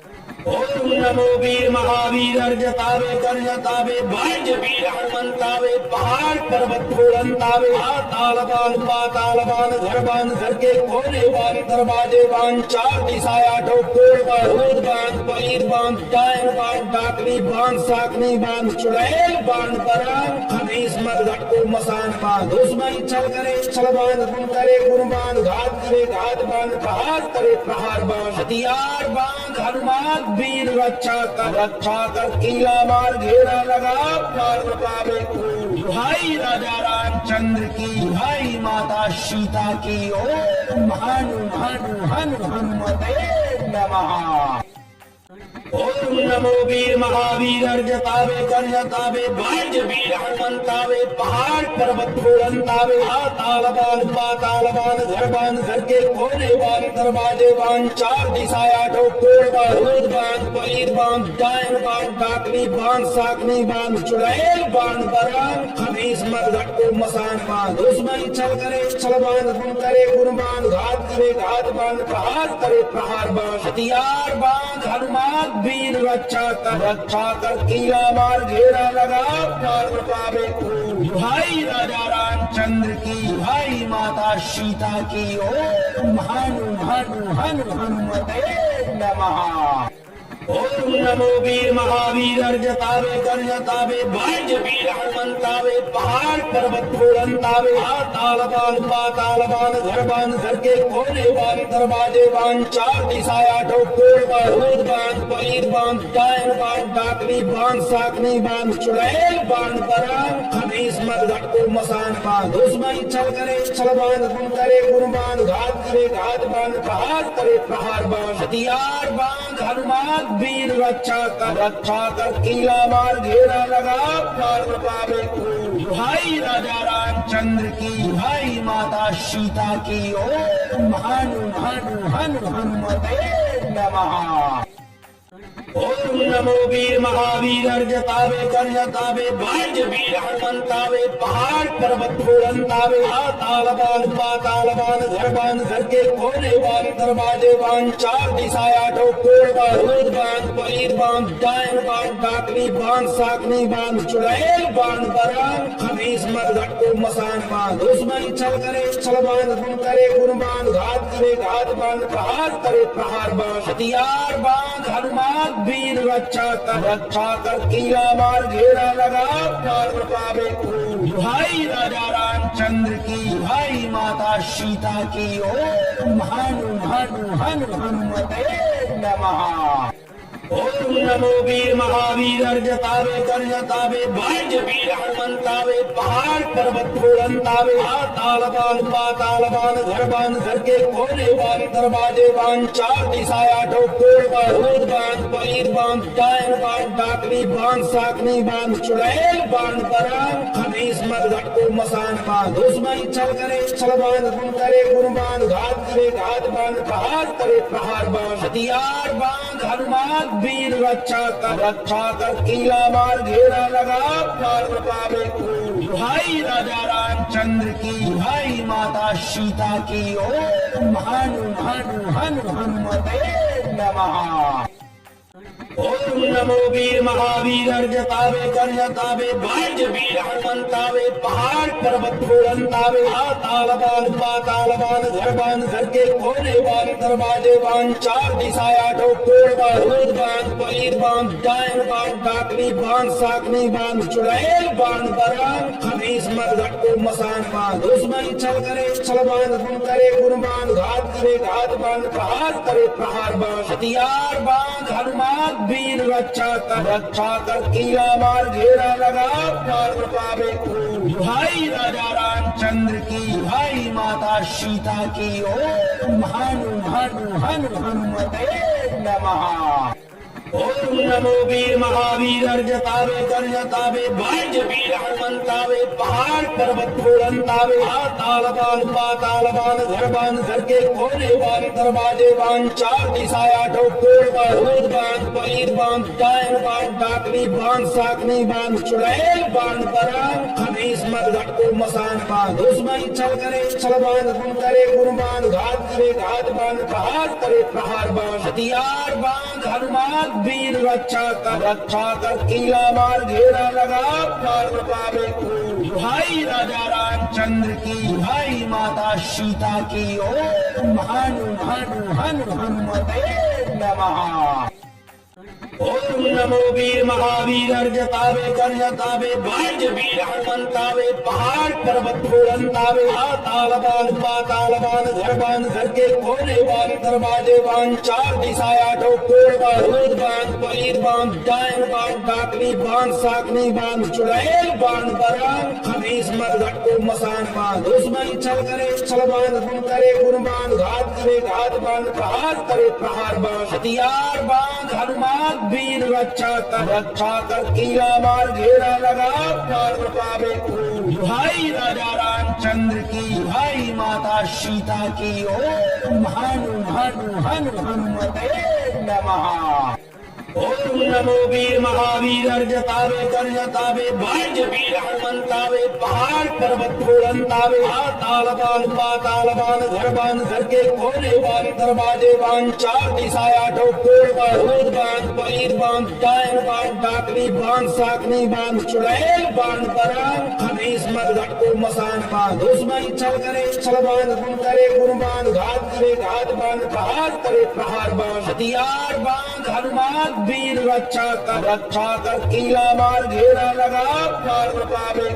ओम नमो वीर महावीर अर्जतावे कर्जतावे भाज वीर हनुमंतावे पहाड़ पर्वत बुलंदावे तालबान पातालबान धरबान घर के कोने बान दरवाजे बान चार दिशाएं आठों कोण बान रोड बान पलीर बान डायन बान डाकनी बान साकनी बान चुड़ैल बान बरान खबीस मरघट को मसान बान दुश्मन छल करे छल बान गुण करे गुण बान घात करे घात बान प्रहार करे प्रहार बान हथियार बान हनुमान वीर रक्षा कर कीला मार घेरा लगा पार पावे भाई राजा रामचंद्र की भाई माता सीता की ओम हनु हनु हनु हनुमते नमः। ओम नमो वीर महावीर अर्जतावे कर्जतावे वाज वीर हनुमंतावे पहाड़ पर्वत बुलंदावे तालबान पातालबान घर के कोने बान दरवाजे बान चार दिशाएं आठों कोण बान रोड बान पलीर बान डायन बान डाकनी बान साकनी बान चुड़ैल बान बरान खबीस मत घटको मसान बान दुश्मन छल करे छल बान गुण करे गुण बान घात करे घात बान प्रहार करे प्रहार बान हथियार बान हनुमान वीर रक्षा कर किला मार घेरा लगा पार पावे भाई राजा रामचंद्र की भाई माता सीता की ओम हनु हनु हनु हनुमते नमः। ओम नमो वीर महावीर अर्जतावे कर्जतावे वाज वीर हनुमंतावे पहाड़ पर्वत बुलंदावे तालबान पातालबान घर के कोने बान दरवाजे बान चार दिशाएं आठों कोण बान रोड बान पलीर बान डायन बान डाकनी बान साकनी बान चुड़ैल बान बरान खबीस मत घटको मसान बान दुश्मन छल करे छल बान गुण करे गुण बान घात करे घात बान प्रहार करे प्रहार बान हथियार बान हनुमान वीर रक्षा कर किला मार घेरा लगा पार पावे भाई राजा रामचंद्र की भाई माता सीता की ओम हनु हनु हनु हनुमते नमः। ओम नमो वीर महावीर अर्जतावे कर्जतावे वाज वीर हनुमंतावे पहाड़ पर्वत बुलंदावे तालबान पातालबान घर के कोने बान दरवाजे बान चार दिशाएं आठों कोण बान रोड बान पलीर बान डायन बान डाकनी बान साकनी बान चुड़ैल बान बरान खबीस मत घटको मसान बान दुश्मन छल करे छल बान गुण करे गुण बान घात करे घात बान प्रहार करे प्रहार बान हथियार बान हनुमान वीर रक्षा कर किला मार घेरा लगा पार पावे भाई राजा रामचंद्र की भाई माता सीता की ओम हनु हनु हनु हनुमते नमः। ओम नमो वीर महावीर अर्जतावे कर्जतावे वाज वीर हनुमंतावे पहाड़ पर्वत बुलंदावे तालबान पातालबान घर के कोने बान दरवाजे बान चार दिशाएं आठों कोण बान रोड बान पलीर बान डायन बान डाकनी बान साकनी बान चुड़ैल बान बरान खबीस मत घटको मसान बान दुश्मन छल करे छल बान गुण करे गुण बान घात करे घात बान प्रहार करे प्रहार बान हथियार बान हनुमान वीर रक्षा कर किला मार घेरा लगा पार पावे भाई राजा रामचंद्र की भाई माता सीता की ओम हनु हनु हनु हनुमते नमः। ओम नमो वीर महावीर अर्जतावे कर्जतावे वाज वीर हनुमंतावे पहाड़ पर्वत बुलंदावे तालबान पातालबान घर के कोने बान दरवाजे बान चार दिशाएं आठों कोण बान रोड बान पलीर बान डायन बान डाकनी बान साकनी बान चुड़ैल बान बरान खबीस मत घटको मसान बान दुश्मन छल करे छल बान गुण करे गुण बान घात करे घात बान प्रहार करे प्रहार बान हथियार बान हनुमान वीर रक्षा कर किला मार घेरा लगा पार पावे भाई राजा रामचंद्र की भाई माता सीता की ओम हनु हनु हनु हनुमते नमः। ओम नमो वीर महावीर अर्जतावे कर्जतावे वाज वीर हनुमंतावे पहाड़ पर्वत बुलंदावे तालबान पातालबान घर के कोने बान दरवाजे बान चार दिशाएं आठों कोण बान रोड बान पलीर बान डायन बान डाकनी बान साकनी बान चुड़ैल बान बरान खबीस मत घटको मसान बान दुश्मन छल करे छल बान गुण करे गुण बान घात करे घात बान प्रहार करे प्रहार बान हथियार बान हनुमान वीर रक्षा कर किला मार घेरा लगा पार पावे भाई राजा रामचंद्र की भाई माता सीता की ओम हनु हनु हनु हनुमते नमः। ओम नमो वीर महावीर अर्जतावे कर्जतावे वाज वीर हनुमंतावे पहाड़ पर्वत फोड़ंतावे तालबान पातालबान घर के कोने बान दरवाजे बान चार दिशाएं आठों कोण बान रोड बान पलीर बान डायन बान डाकनी बान साकनी बान चुड़ैल बान बरान खबीस मरघट को मसान बान दुश्मन छल करे छल बान गुण करे गुण बान घात करे घात बान प्रहार करे प्रहार बान हथियार बान हनुमान वीर रक्षा कर किला मार घेरा लगा पार पावे भाई राजा रामचंद्र की भाई माता सीता की ओम हनु हनु हनु हनुमते नमः। ओम नमो वीर महावीर अर्जतावे कर्जतावे वाज वीर हनुमंतावे पहाड़ पर्वत फोड़ंतावे तालबान पातालबान घर के कोने बान दरवाजे बान चार दिशाएं आठों कोण बान रोड बान पलीर बान डायन बान डाकनी बान साकनी बान चुड़ैल बान बरान खबीस मरघट को मसान बान दुश्मन छल करे छल बान गुण करे गुण बान घात करे घात बान प्रहार करे प्रहार बान हथियार बान हनुमान वीर रक्षा कर किला मार घेरा लगा पार पावे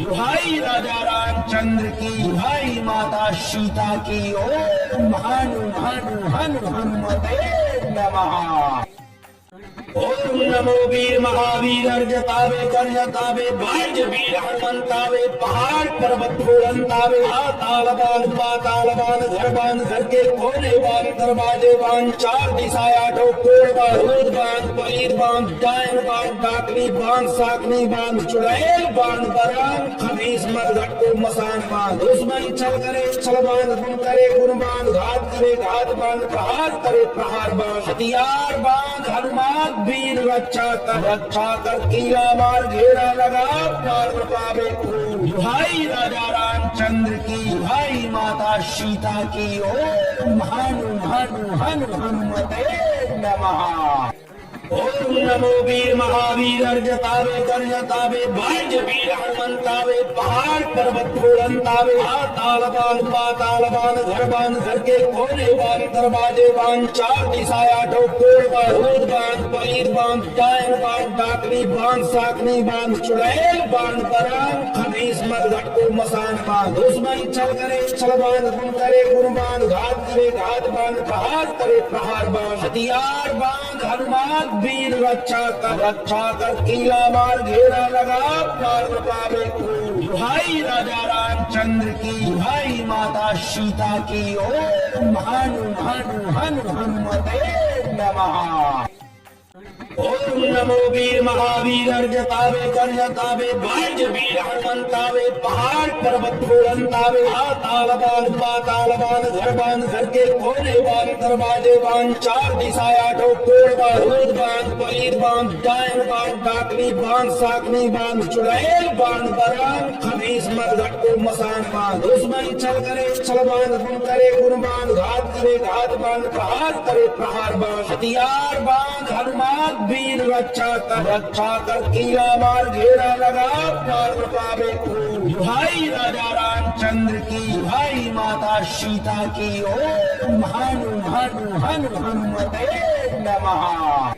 भाई राजा रामचंद्र की भाई माता सीता की ओम हनु हनु हनु हनुमते नमः। ओम नमो वीर महावीर अर्जतावे कर्जतावे वाज वीर हनुमंतावे पहाड़ पर्वत फोड़ंतावे तालबान पातालबान घर के कोने बान दरवाजे बान चार दिशाएं आठों कोण बान रोड बान पलीर बान डायन बान डाकनी बान साकनी बान चुड़ैल बान बरान खबीस मरघट को मसान बान दुश्मन छल करे छल बान गुण करे गुण बान घात करे घात बान प्रहार करे प्रहार बान हथियार बान हनुमान वीर रक्षा कर किला मार घेरा लगा पार पावे भाई राजा रामचंद्र की भाई माता सीता की ओम हनु हनु हनु हनुमते नमः। ओम नमो वीर महावीर अर्जतावे कर्जतावे वाज वीर हनुमंतावे पहाड़ पर्वत फोड़ंतावे तालबान पातालबान घर के कोने बान दरवाजे बान चार दिशाएं आठों कोण बान रोड बान पलीर बान डायन बान डाकनी बान साकनी बान चुड़ैल बान बरान खबीस मरघट को मसान बान दुश्मन छल करे छल बान गुण करे गुण बान घात करे घात बान प्रहार करे प्रहार बान हथियार बान हनुमान वीर रक्षा कर किला मार घेरा लगा पार पावे भाई राजा रामचंद्र की भाई माता सीता की ओम हनु हनु हनु हनुमते नमः। ओम नमो वीर महावीर अर्जतावे कर्जतावे वाज वीर हनुमंतावे पहाड़ पर्वत फोड़ंतावे तालबान पातालबान घर के कोने बान दरवाजे बान चार दिशाएं आठों कोण बान रोड बान पलीर बान डायन बान डाकनी बान साकनी बान चुड़ैल बान बरान खबीस मरघट को मसान बान दुश्मन छल करे छल बान गुण करे गुण बान घात करे घात बान प्रहार करे प्रहार बान हथियार बान हनुमान वीर रक्षा कर किला मार घेरा लगा पार पावे भाई राजा रामचंद्र की भाई माता सीता की ओम हनु हनु हनु हनुमते नमः।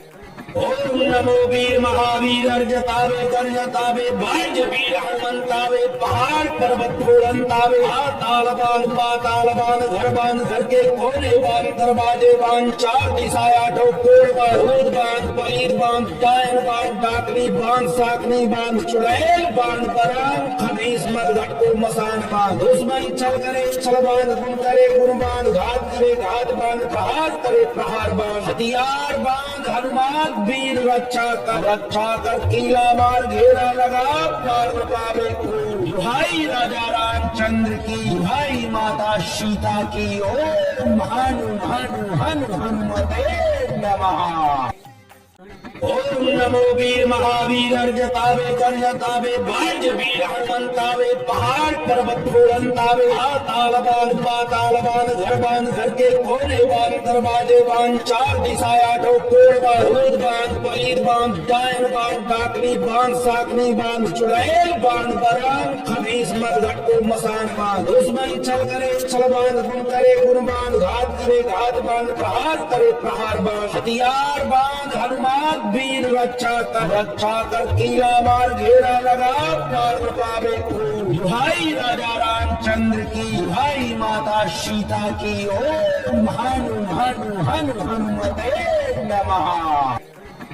ओम नमो वीर महावीर अर्जतावे कर्जतावे वाज वीर हनुमंतावे पहाड़ पर्वत फोड़ंतावे तालबान पातालबान घर के कोने बान दरवाजे बान चार दिशाएं आठों कोण बान रोड बान पलीर बान डायन बान डाकनी बान साकनी बान चुड़ैल बान बरान खबीस मरघट को मसान बान दुश्मन छल करे छल बान गुण करे गुण बान घात करे घात बान प्रहार करे प्रहार बान हथियार बान हनुमान वीर रक्षा कर किला मार घेरा लगा पार पावे भाई राजा रामचंद्र की भाई माता सीता की ओम हनु हनु हनु हनुमते नमः। ओम नमो वीर महावीर अर्जतावे कर्जतावे वाज वीर हनुमंतावे पहाड़ पर्वत फोड़ंतावे तालबान पातालबान घर के कोने बान दरवाजे बान चार दिशाएं आठों कोण बान रोड बान पलीर बान डायन बान डाकनी बान साकनी बान चुड़ैल बान बरान खबीस मरघट को मसान बान दुश्मन छल करे छल बान गुण करे गुण बान घात करे घात बान प्रहार करे प्रहार बान हथियार बान हनुमान हनुमान वीर रक्षा कर कीला मार घेरा लगा प्राण पावे भाई राजा रामचंद्र की भाई माता सीता की ओम हनु हनु हनु हनुमते नमः।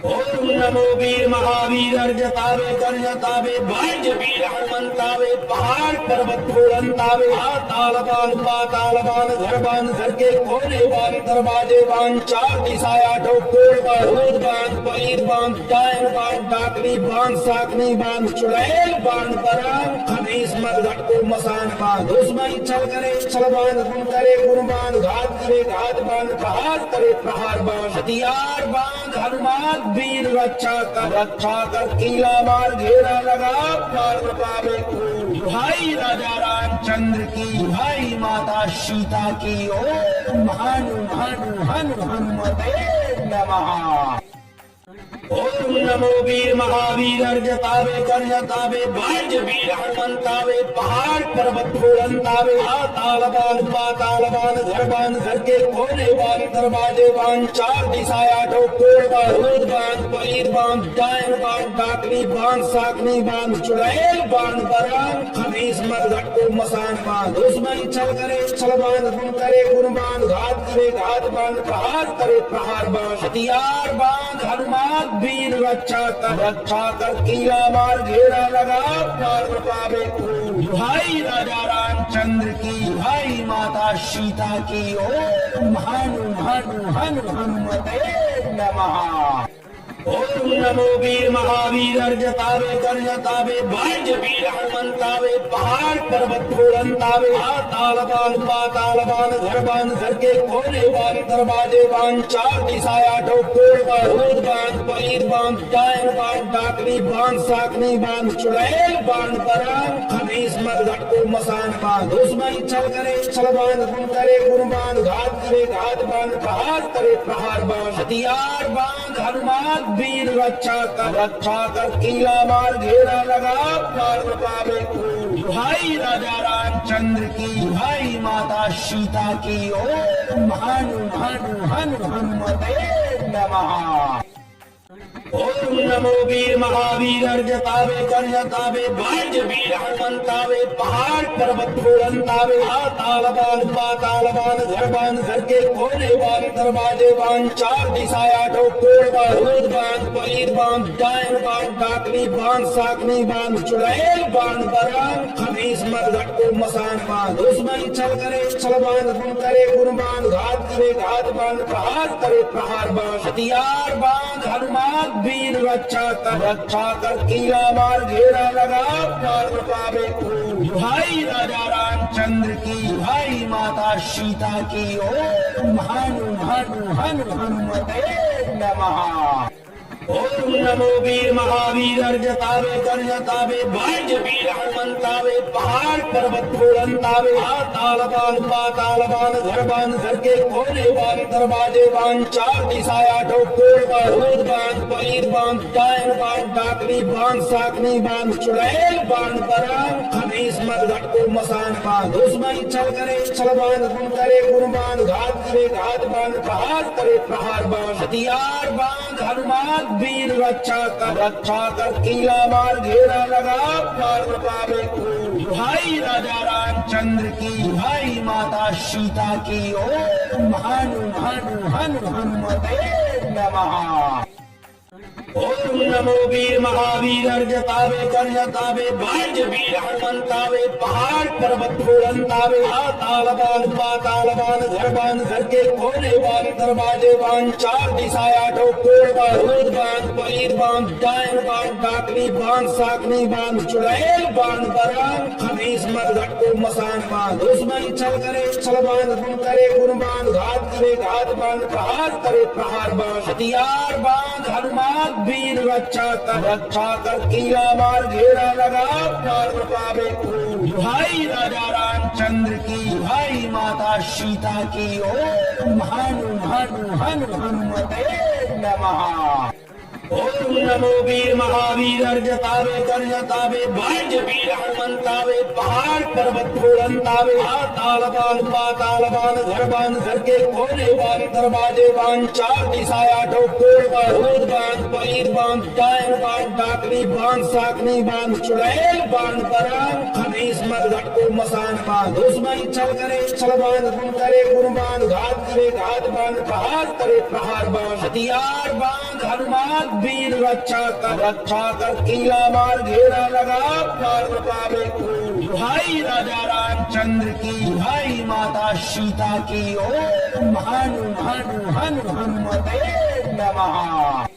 ओम नमो वीर महावीर अर्जतावे कर्जतावे भाज वीर हनुमंतावे पहाड़ पर्वत फूलंतावे तालबान पातालबान घरबान घर के कोने बान दरवाजे बान चार दिशाया ठोकोर बान बान पलीर बान डायन बान डाकनी बान साकनी बान चुड़ैल बान बराम खमीस मरघट को मसान बान दुश्मन छल करे छल बान गुण करे गुण बान घात करे घात बान प्रहार करे प्रहार बान हथियार बान हनुमान वीर रक्षा कर कीला मार घेरा लगा प्राण पावे भाई राजा रामचंद्र की भाई माता सीता की ओम हनु हनु हनु हनुमते नमः। ओम नमो वीर महावीर अर्जतावे कर्जतावे भाज वीर हनुमंतावे पहाड़ पर्वत फूलंतावे तालबान पातालबान घरबान घर के कोने बान दरवाजे बान चार दिशाया ठोकोर बान पलीर बान डायन बान डाकनी बान साकनी बान चुड़ैल बान बराम खमीस मरघट को मसान बान दुश्मन छल करे छल बान गुण करे गुण बान घात करे घात बान प्रहार करे प्रहार बान हथियार बान हनुमान वीर रक्षा कर कीला मार घेरा लगा प्राण पावे भाई राजा रामचंद्र की भाई माता सीता की ओम हनु हनु हनु हनुमते नमः। ओम नमो वीर महावीर अर्जतावे कर्जतावे भाज वीर हनुमंतावे पहाड़ पर्वत फूलंतावे तालबान पातालबान घरबान घर के कोने बान दरवाजे बान चार दिशाया ठोकोर बान पलीर बान डायन बान डाकनी बान साकनी बान चुड़ैल बान बराम खमीस मरघट को मसान बान दुश्मन छल करे छल बान गुण करे गुण बान घात करे घात बान प्रहार करे प्रहार बान हथियार बान हनुमान वीर रक्षा कर कीला मार घेरा लगा प्राण पावे भाई राजा रामचंद्र की भाई माता सीता की ओम हनु हनु हनु हनुमते नमः। ओम नमो वीर महावीर अर्जतावे कर्जतावे भाज वीर हनुमंतावे पहाड़ पर्वत फूलंतावे तालबान पातालबान घरबान घर के कोने बान दरवाजे बान चार दिशाया ठोकोर बान पलीर बान डायन बान डाकनी बान साकनी बान चुड़ैल बान बराम खमीस मरघट को मसान बान दुश्मन छल करे छल बान गुण करे गुण बान घात करे घात बान प्रहार करे प्रहार बान हथियार बान हनुमान वीर रक्षा कर कीला मार घेरा लगा प्राण पावे भाई राजा रामचंद्र की भाई माता सीता की ओम हनु हनु हनु हनुमते नमः। ओम नमो वीर महावीर अर्जतावे कर्जतावे भाज वीर हनुमंतावे पहाड़ पर्वत फूलंतावे तालबान पातालबान घरबान घर के कोने बान दरवाजे बान चार दिशाया ठोकोर बान पलीर बान डायन बान डाकनी बान साकनी बान चुड़ैल बान बराम खमीस मरघट को मसान बान दुश्मन छल करे छल बान गुण करे गुण बान घात करे घात बान प्रहार करे प्रहार बान हथियार बान हनुमान वीर रक्षा कर कीला मार घेरा लगा प्राण पावे भाई राजा रामचंद्र की भाई माता सीता की ओम हनु हनु हनु हनुमते नमः। ओम नमो वीर महावीर अर्जतावे कर्जतावे भाज वीर हनुमंतावे पहाड़ पर्वत फूलंतावे तालबान पातालबान घरबान घर के कोने बान दरवाजे बान चार दिशाया ठोकोर बान पलीर बान डायन बान डाकनी बान साकनी बान चुड़ैल बान बराम खमीस मरघट को मसान बान दुश्मन छल करे छल बान गुण करे गुण बान घात करे घात बान प्रहार करे प्रहार बान हथियार बान हनुमान वीर रक्षा कर कीला मार घेरा लगा प्राण पावे भाई राजा रामचंद्र की भाई माता सीता की ओम हनु हनु हनु हनुमते नमः। ओम नमो वीर महावीर अर्जतावे कर्जतावे वाज वीर हनुमंतावे पहाड़ पर्वत फूलंतावे तालबान पातालबान घरबान घर के कोने बान दरवाजे बान चार दिशाया ठोकोर बान बान पलीर बान डायन बान डाकनी बान साकनी बान चुड़ैल बान बरान खमीस मरघट को मसान बान दुश्मन छल करे छलबान गुण करे गुणबान घात करे घात बान प्रहार करे प्रहार बान हथियार बान हनुमान वीर रक्षा कर किला मार घेरा लगा पार पावे भाई राजा रामचंद्र की भाई माता सीता की ओम हनु हनु हनु हनुमते नमः।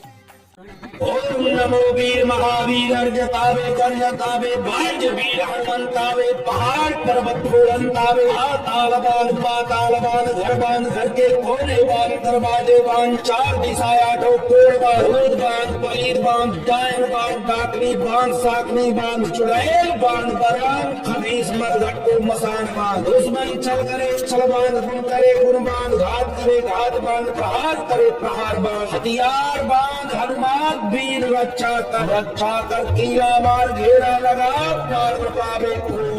ओम नमो वीर महावीर अर्जतावे कर्जतावे वाज वीर हनुमंतावे पहाड़ पर्वत फूलंतावे तालबान पातालबान घरबान घर के कोने बान दरवाजे बान चार दिशाया ठोकोर बान पलीर बान डायन बान डाकनी बान साकनी बान चुड़ैल बान बरान खमीस मरघट को मसान बान दुश्मन छल करे छलबान गुण करे गुणबान घात करे घात बान प्रहार करे प्रहार बान हथियार बान हनुमान वीर रक्षा कर किला मार घेरा लगा पार पावे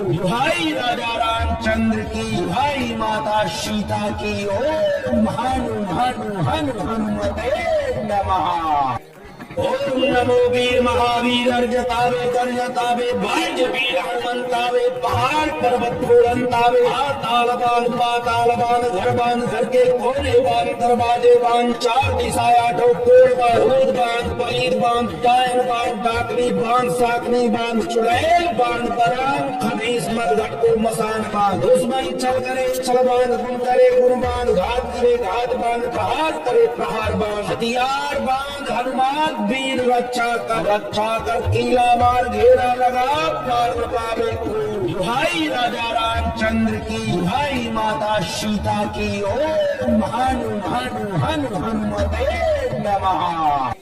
भाई राजा रामचंद्र की भाई माता सीता की ओम हनु हनु हनु हनुमते नमः। ओम नमो वीर महावीर अर्जतावे कर्जतावे वाज वीर हनुमंतावे पहाड़ पर्वत फूलंतावे तालबान पातालबान घरबान घर के कोने बान दरवाजे बान चार दिशाया ठोकोर बान पलीर बान डायन बान डाकनी बान साकनी बान चुड़ैल बान बरान खमीस मरघट को मसान बान दुश्मन छल करे छलबान गुण करे गुणबान घात करे घात बान प्रहार करे प्रहार बान हथियार बान हनुमान वीर रक्षा कर किला मार घेरा लगा पार पावे भाई राजा रामचंद्र की भाई माता सीता की ओम हनु हनु हनु हनुमते नमः।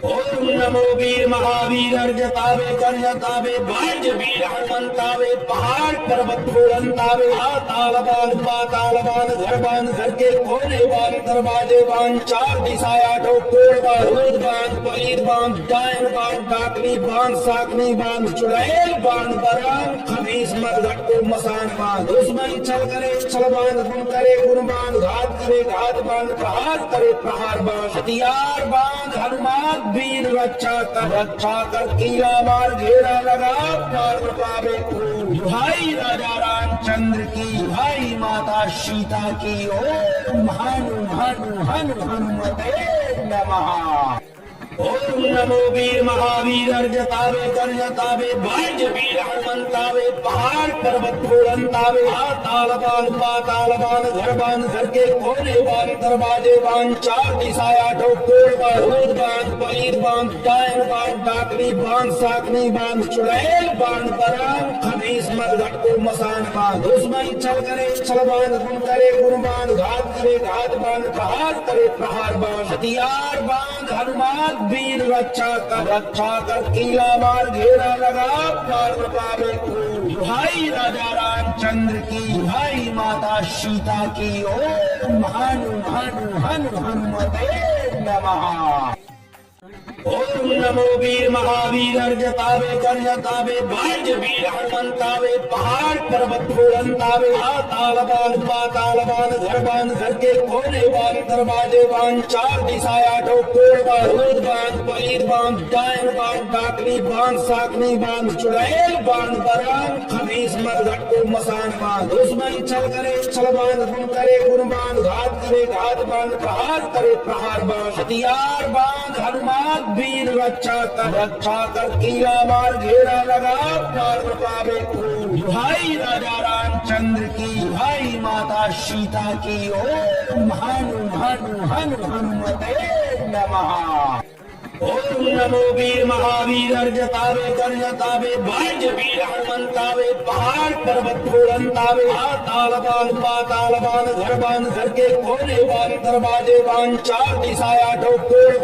ओम नमो वीर महावीर अर्जतावे कर्जतावे वाज वीर हनुमंतावे पहाड़ पर्वत फूलंतावे तालबान पातालबान घरबान घर के कोने बान दरवाजे बान चार दिशाया ठोकोर बान पलीर बान डायन बान डाकनी बान साकनी बान चुड़ैल बान बरान खमीस मरघट को मसान बान दुश्मन छल करे छलबान गुण करे गुणबान घात करे घात बान प्रहार करे प्रहार बान हथियार बान हनुमान वीर रक्षा कर किला मार घेरा लगा पार पावे भाई राजा रामचंद्र की भाई माता सीता की ओम हनु हनु हनु हनुमते नमः। ओम नमो वीर महावीर अर्जतावे कर्जतावे वाज वीर हनुमंतावे पहाड़ पर्वत फूलंतावे तालबान पातालबान घरबान घर के कोने बान दरवाजे बान चार दिशाया ठोकोर बान पलीर बान डायन बान डाकनी बान साकनी बान चुड़ैल बान बरान खमीस मरघट को मसान बान दुश्मन छल करे छलबान गुण करे गुणबान घात करे घात बान प्रहार करे प्रहार बान हथियार बान हनुमान वीर रक्षा कर किला मार घेरा लगा पार पावे भाई राजा रामचंद्र की भाई माता सीता की ओम हनु हनु हनु हनुमते नमः। ओम नमो वीर महावीर अर्जतावे कर्जतावे वाज वीर हनुमंतावे पहाड़ पर्वत फूलंतावे तालबान पातालबान घरबान घर के कोने बान दरवाजे बान चार दिशाया ठोकोर बान पलीर बान डायन बान डाकनी बान साकनी बान चुड़ैल बान बरान खमीस मरघट को मसान बान दुश्मन छल करे छलबान गुण करे गुणबान घात करे घात बान प्रहार करे प्रहार बान हथियार बान हनुमान वीर रक्षा कर किला मार घेरा लगा पार पावे भाई राजा रामचंद्र की भाई माता सीता की ओम हनु हनु हनु हनुमते नमः। ओम नमो वीर महावीर अर्जतावे कर्जतावे वाज वीर हनुमंतावे पहाड़ पर्वत फूलंतावे तालबान पातालबान घरबान घर के कोने बान दरवाजे बान चार दिशाया ठोकोर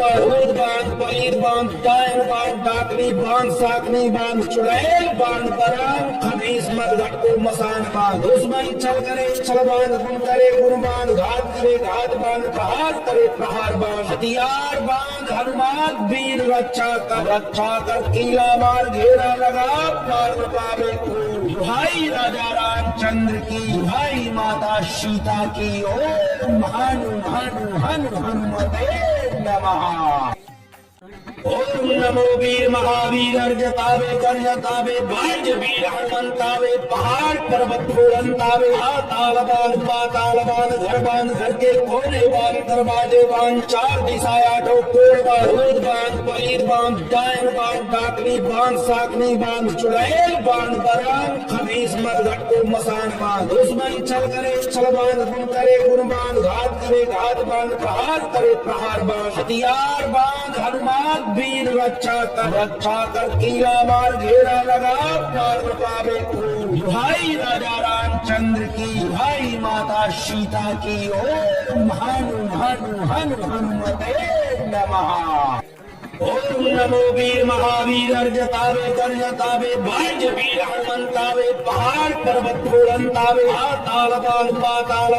बान पलीर बान डायन बान डाकनी बान साकनी बान चुड़ैल बान बरान खमीस मरघट को मसान बान दुश्मन छल करे छलबान गुण करे गुणबान घात करे घात बान प्रहार करे प्रहार बान हथियार बान हनुमान वीर रक्षा कर कीला मार घेरा लगा प्राण पावे खून। भाई राजा रामचंद्र की, भाई माता सीता की। ओम हनु हनु हनु हनुमते नमः। ओम नमो वीर महावीर अर्जतावे कर्जतावे वाज वीर हनुमंतावे पहाड़ पर्वत बुलंदावे ताल बान पाताल बान घर बान घर के कोने बान दरवाजे बान चार दिशाएं आठों कोण बान रोद बान पलीर बान डायन बान डाकनी बान साकनी बान चुड़ैल बान बरान खबीस मत घटको मसान बान दुश्मन छल करे छल बान गुण करे गुण बान घात करे घात बान प्रहार करे प्रहार बान हथियार बान हनुमान वीर रक्षा कर कीला मार घेरा लगा प्राण पावे खून। भाई राजा रामचंद्र की, भाई माता सीता की। ओम हनु हनु हनु हनुमते नमः। ओम नमो वीर महावीर अर्जतावे कर्जतावे वाज वीर हनुमंतावे पहाड़ पर्वत बुलंदावे ताल बान पाताल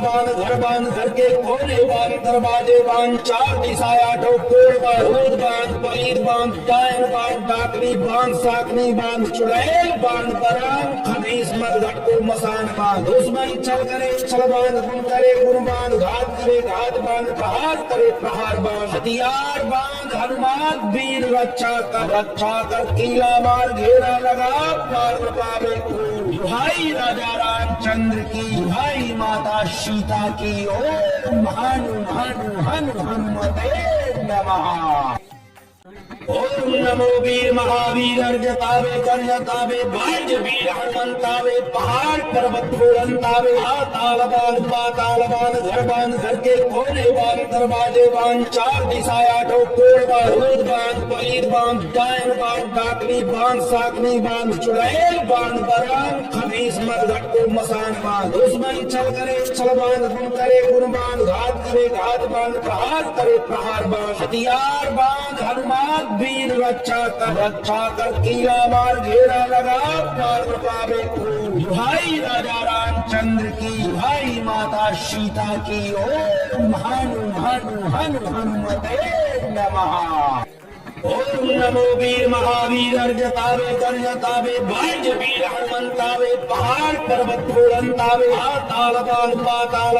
बान घर के कोने बान दरवाजे बान चार दिशाएं आठों कोण बान रोद बान पलीर बान डायन बान डाकनी बान साकनी बान चुड़ैल बान बरान खबीस मत घटको मसान बान दुश्मन छल करे छल बान गुण करे गुण बान घात करे घात बान प्रहार करे प्रहार बान हथियार बान हनुमान वीर रक्षा कर कीला मार घेरा लगा प्राण पावे खून। भाई राजा रामचंद्र की, भाई माता सीता की। ओम हनु हनु हनु हनुमते नमः। ओम नमो वीर महावीर अर्जतावे कर्जतावे वाज वीर हनुमंतावे पहाड़ पर्वत बुलंदावे ताल बान पाताल बान घर के कोने बान दरवाजे बान चार दिशाएं आठों कोण बान रोद बान पलीर बान डायन बान डाकनी बान साकनी बान चुड़ैल बान बरान खबीस मत घटको मसान बान दुश्मन छल करे छल बान गुण करे गुण बान घात करे घात बान प्रहार करे प्रहार बान हथियार बान हनुमान वीर रक्षा कर कीला मार घेरा लगा प्राण पावे खून। भाई राजा रामचंद्र की, भाई माता सीता की। ओम हनु हनु हनु हनुमते नमः। ओम नमो वीर महावीर अर्जतावे कर्जतावे वाज वीर हनुमंतावे पहाड़ पर्वत बुलंदावे ताल बान पाताल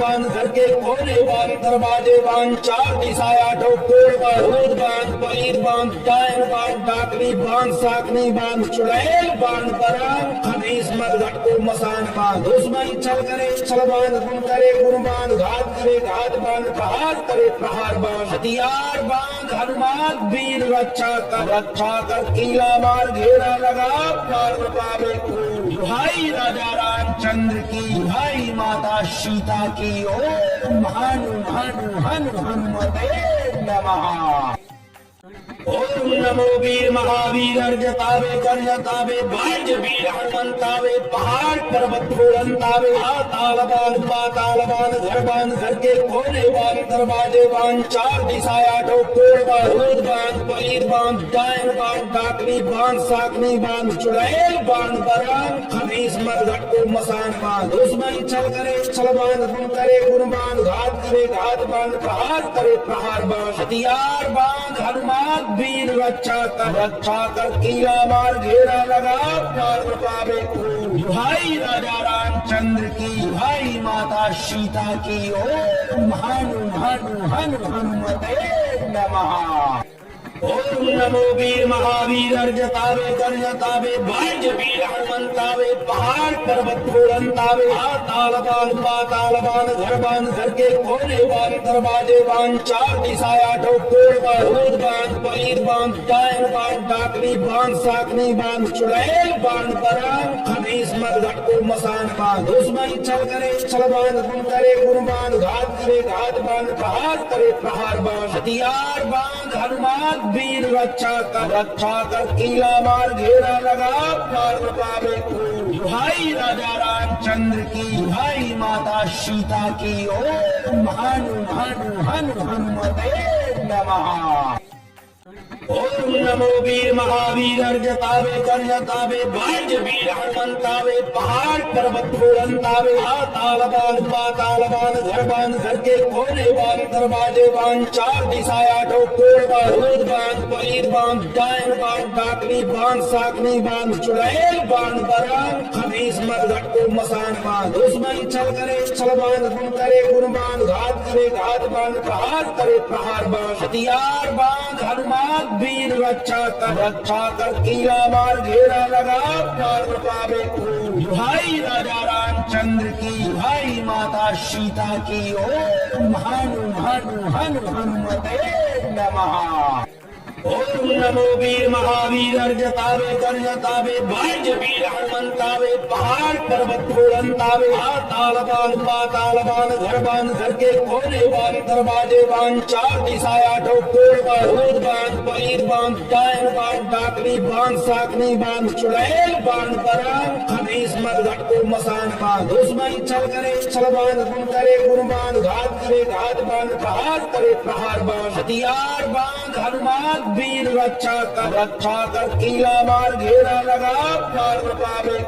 बान घर के कोने बान दरवाजे बान चार दिशाएं आठों कोण बान रोद बान पलीर बान डायन बान डाकनी बान साकनी बान चुड़ैल बान बरान खबीस मत घटको मसान बान दुश्मन छल करे छल बान गुण करे गुण बान घात करे घात बान प्रहार करे प्रहार बान हथियार बान हनुमान वीर रक्षा कर कीला मार घेरा लगा प्राण पावे खून। भाई राजा रामचंद्र की, भाई माता सीता की। ओम हनु हनु हनु हनुमते नमः। ओम नमो वीर महावीर अर्जतावे कर्जतावे वाज वीर हनुमंतावे पहाड़ पर्वत बुलंदावे ताल बान पाताल बान घर के कोने बान दरवाजे बान चार दिशाएं आठों कोण बान रोद बान पलीर बान डायन बान डाकनी बान साकनी बान चुड़ैल बान बरान खबीस मत घटको मसान बान दुश्मन छल करे छल बान गुण करे गुण बान घात करे घात बान प्रहार करे प्रहार बान हथियार बान हनुमान वीर रक्षा कर कीला मार घेरा लगा प्राण पावे खून। भाई राजा रामचंद्र की, भाई माता सीता की। ओम हनु हनु हनु हनुमते नमः। ओम नमो वीर महावीर अर्जतावे कर्जतावे वाज वीर हनुमंतावे पहाड़ पर्वत बुलंदावे ताल बान पाताल बान घर के कोने बान दरवाजे बान चार दिशाएं आठों कोण बान रोद बान पलीर बान डायन बान डाकनी बान साकनी बान चुड़ैल बान बरान खबीस मत घटको मसान बान दुश्मन छल करे छल बान गुण करे गुण बान घात करे घात बान प्रहार करे प्रहार बान हथियार बान हनुमान वीर रक्षा कर कीला मार घेरा लगा प्राण पावे खून। भाई राजा रामचंद्र की, भाई माता सीता की। ओम हनु हनु हनु हनुमते नमः। ओम नमो वीर महावीर अर्जतावे कर्जतावे वाज वीर हनुमंतावे पहाड़ पर्वत फूलंतावे तालबान पातालबान घर के कोने बान दरवाजे बान चार दिशाएं आठों कोण बान रोद बान पलीद बान डायन बान डाकनी बान साकनी बान चुड़ैल बान बरान खबीस मत घटको मसान बान दुश्मन छल करे छल बान गुण करे गुण बान घात करे घात बान प्रहार करे प्रहार बान हथियार बान हनुमान वीर रक्षा कर किला मार घेरा लगा पार पावे भाई राजा रामचंद्र की भाई माता सीता की ओम हनु हनु हनु हनुमते नमः। ओम नमो वीर महावीर अर्जतावे कर्जतावे वाज वीर हनुमंतावे पहाड़ पर्वत फूलंतावे तालबान पातालबान घर के कोने बान दरवाजे बान चार दिशाएं आठों कोण बान रोद बान पलीद बान डायन बान डाकनी बान साकनी बान चुड़ैल बान बरान खबीस मत घटको मसान बान दुश्मन छल करे छल बान गुण करे गुण बान घात करे घात बान प्रहार करे प्रहार बान हथियार बान हनुमान वीर रक्षा कर किला मार घेरा लगा पार पावे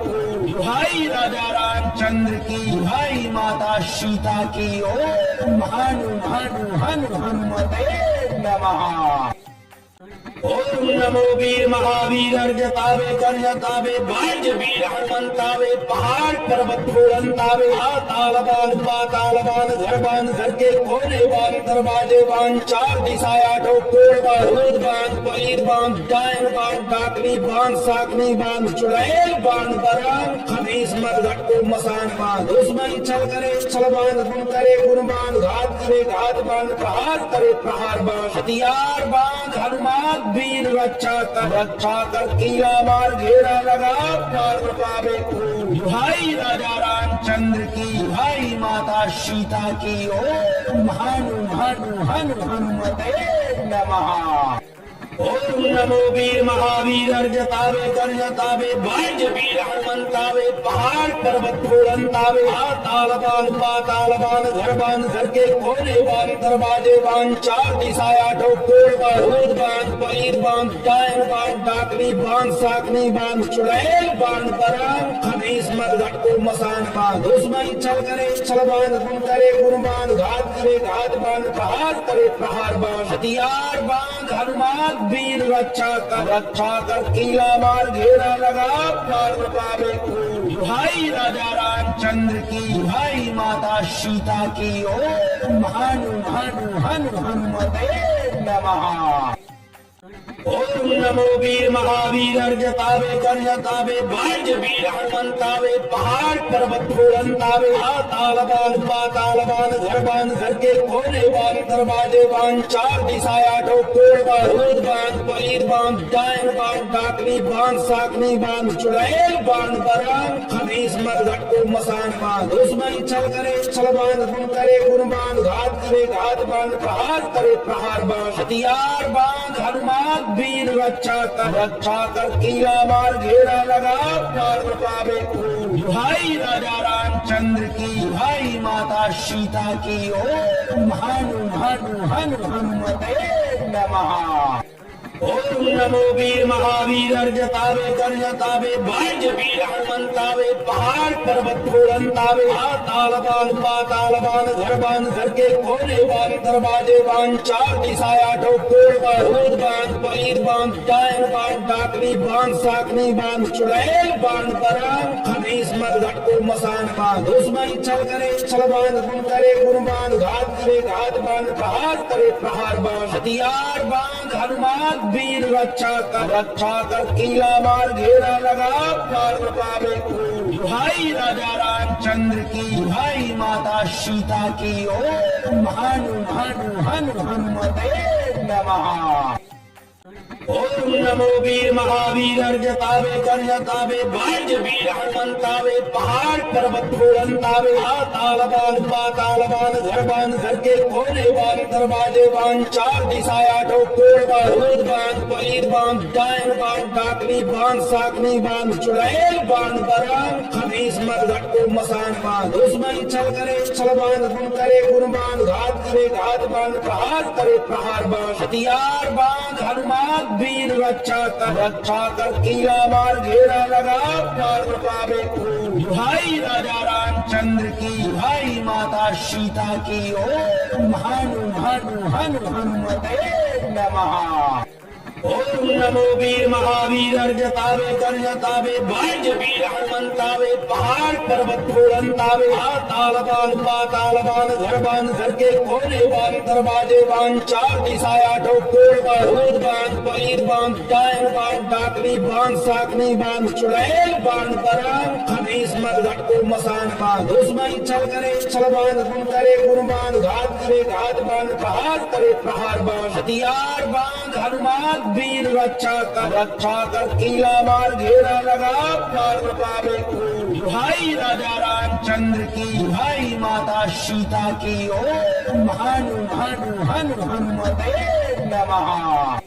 भाई राजा रामचंद्र की भाई माता सीता की ओम हनु हनु हनु हनुमते नमः। ओम नमो वीर महावीर अर्जतावे कर्जतावे वाज वीर हनुमंतावे पहाड़ पर्वत फूलंतावे तालबान पातालबान घर के कोने बान दरवाजे बान चार दिशाएं आठों कोण बान रोद बान पलीद बान डायन बान डाकनी बान साकनी बान चुड़ैल बान बरान खबीस मत घटको मसान बान दुश्मन छल करे छल बान गुण करे गुण बान घात करे घात बान प्रहार करे प्रहार बान हथियार बान हनुमान वीर रक्षा कर किला मार घेरा लगा पार पावे भाई राजा रामचंद्र की भाई माता सीता की ओम हनु हनु हनु हनुमते नमः। ओम नमो वीर महावीर अर्जतावे कर्जतावे वाज वीर हनुमंतावे पहाड़ पर्वत फूलंतावे तालबान पातालबान घर के कोने बान दरवाजे बान चार दिशाएं आठों कोण बान रोद बान पलीद बान डायन बान डाकनी बान साकनी बान चुड़ैल बान बरान खबीस मत घटको मसान बान दुश्मन छल करे छल बान गुण करे गुण बान घात करे घात बान प्रहार करे प्रहार बान हथियार बान हनुमान वीर रक्षा कर किला मार घेरा लगा पार पावे भाई राजा रामचंद्र की भाई माता सीता की ओम हनु हनु हनु हनुमते नमः। ओम नमो वीर महावीर अर्जतावे कर्जतावे वाज वीर हनुमंतावे पहाड़ पर्वत फूलंतावे तालबान पातालबान घर के कोने बान दरवाजे बान चार दिशाएं आठों कोण बान रोद बान पलीद बान डायन बान डाकनी बान साकनी बान चुड़ैल बान बरान खबीस मत घटको मसान बान दुश्मन छल करे छल बान गुण करे गुण बान घात करे घात बान प्रहार करे प्रहार बान हथियार बान हनुमान वीर रक्षा कर किला मार घेरा लगा पार पावे भाई राजा रामचंद्र की भाई माता सीता की ओम हनु हनु हनु हनुमते नमः। ओम नमो वीर महावीर अर्जतावे कर्जतावे वाज वीर हनुमंतावे पहाड़ पर्वत फूलंतावे तालबान पातालबान घर के कोने बान दरवाजे बान चार दिशाएं आठों कोण बान रोद बान पलीद बान डायन बान डाकनी बान साकनी बान चुड़ैल बान बरान खबीस मत घटको मसान बान दुश्मन छल करे छल बान गुण करे गुण बान घात करे घात बान प्रहार करे प्रहार बान हथियार बान हनुमान वीर रक्षा कर किला मार घेरा लगा पार पावे भाई राजा रामचंद्र की भाई माता सीता की ओम हनु हनु हनु हनुमते नमः। ओम नमो वीर महावीर अर्जतावे कर्जतावे भाज्य वीर हनुमंतावे पहाड़ पर्वत फूलंतावे तालबान पातालबान घरबान घर के कोने बान दरवाजे बान चार दिशाएं आठों कोण बान रोद बान पलीद बान डायन बान डाकनी बान साकनी बान चुड़ैल बान बरान खबीस मत घटको मसान बान दुश्मन छल करे छल बान गुण करे गुण बान घात करे घात बान प्रहार करे प्रहार बान हथियार बान हनुमान वीर रक्षा कर किला मार घेरा लगा पार पावे भाई राजा रामचंद्र की भाई माता सीता की ओम हनु हनु हनु हनुमते नमः। ओम नमो वीर महावीर अर्जतावे कर्जतावे भाज्य वीर हनुमंतावे पहाड़ पर्वत फूलंतावे तालबान पातालबान घरबान घर के कोने बान दरवाजे बान चार दिशाएं आठों कोण बान रोद बान पलीद बान डायन बान डाकनी बान साकनी बान चुड़ैल बान बरान खबीस मत घटको मसान बान दुश्मन छल करे छल बान गुण करे गुण बान घात करे घात बान प्रहार करे प्रहार बान हथियार बान हनुमान वीर रक्षा कर किला मार घेरा लगा पार पावे भाई राजा रामचंद्र की भाई माता सीता की ओम हनु हनु हनु हनुमते नमः।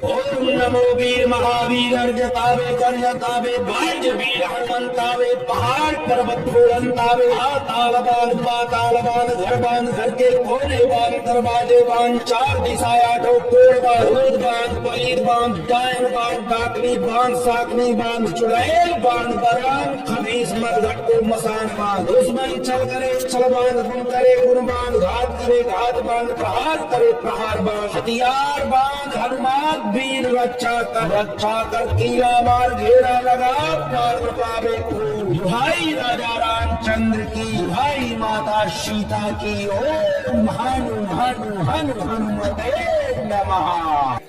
ओम नमो वीर महावीर अर्जतावे कर्जतावे भाज्य वीर हनुमंतावे पहाड़ पर्वत फूलंतावे तालबान पातालबान घरबान घर के कोने बान दरवाजे बान चार दिशाएं आठों कोण बान रोद बान पलीद बान डायन बान डाकनी बान साकनी बान चुड़ैल बान बरान खबीस मत घटको मसान बान दुश्मन छल करे छल बान गुण करे गुण बान घात करे घात बान प्रहार करे प्रहार बान हथियार बान हनुमान वीर रक्षा कर किला मार घेरा लगा पार पावे भाई राजा रामचंद्र की भाई माता सीता की ओम हनु हनु हनु हनुमते नमः।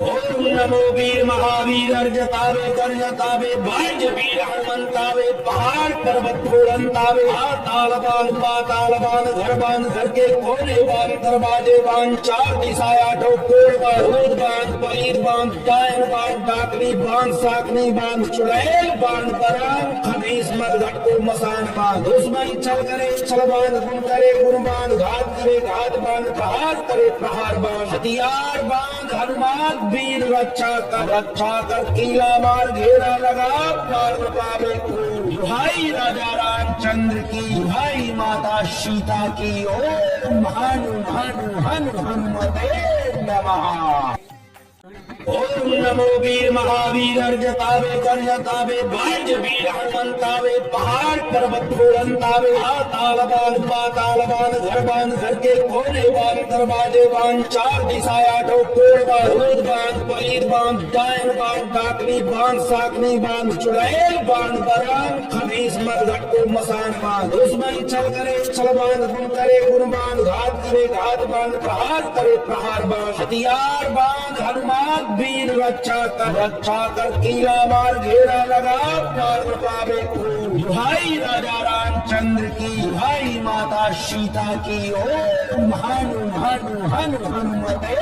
ओम नमो वीर महावीर अर्जतावे कर्जतावे भाज्य वीर हनुमंतावे पहाड़ पर्वत फूलंतावे तालबान पातालबान घरबान घर के कोने बान दरवाजे बान चार दिशाएं आठों कोण बान रोद बान पलीद बान डायन बान डाकनी बान साकनी बान चुड़ैल बान बरान खबीस मत घटको मसान बान दुश्मन छल करे छल बान गुण करे गुण बान घात करे घात बान प्रहार करे प्रहार बान हथियार बान हनुमान वीर रक्षा कर किला मार घेरा लगा पार पावे भाई राजा रामचंद्र की भाई माता सीता की ओम हनु हनु हनु हनुमते नमः। ओम नमो वीर महावीर अर्जतावे कर्जतावे भाज्य वीर हनुमंतावे पहाड़ पर्वत फूलंतावे तालबान पातालबान घरबान घर के कोने बान दरवाजे बान चार दिशाएं आठों कोण बान रोद बान पलीद बान डायन बान डाकनी बान साकनी बान चुड़ैल बान बरान खबीस मत घटको मसान बान दुश्मन छल करे छल बान गुण करे गुण बान घात करे घात बान प्रहार करे प्रहार बान हथियार बान हनुमान वीर रक्षा कर किला मार घेरा लगा पार पावे भाई राजा रामचंद्र की भाई माता सीता की ओम हनु हनु हनु हनुमते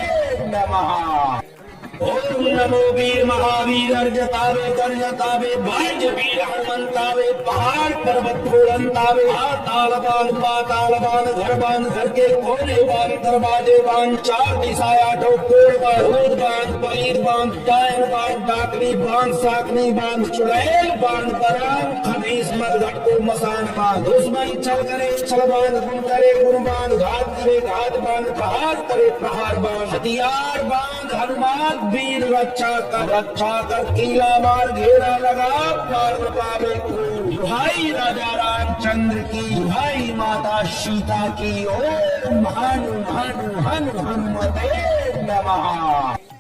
नमः। ओम नमो वीर महावीर अर्जतावे कर्जतावे भाज्य वीर हनुमंतावे पहाड़ पर्वत फूलंतावे तालबान पातालबान घरबान घर के कोने बान दरवाजे बान चार दिशाएं आठों कोण बान रोद बान पलीद बान डायन बान डाकनी बान साकनी बान चुड़ैल बान बरान खबीस मत घटको मसान बान दुश्मन छल करे छल बान गुण करे गुण बान घात करे घात बान प्रहार करे प्रहार बान हथियार बान हनुमान वीर रक्षा कर किला मार घेरा लगा पार पावे भाई राजा रामचंद्र की भाई माता सीता की ओम हनु हनु हनु हनुमते नमः।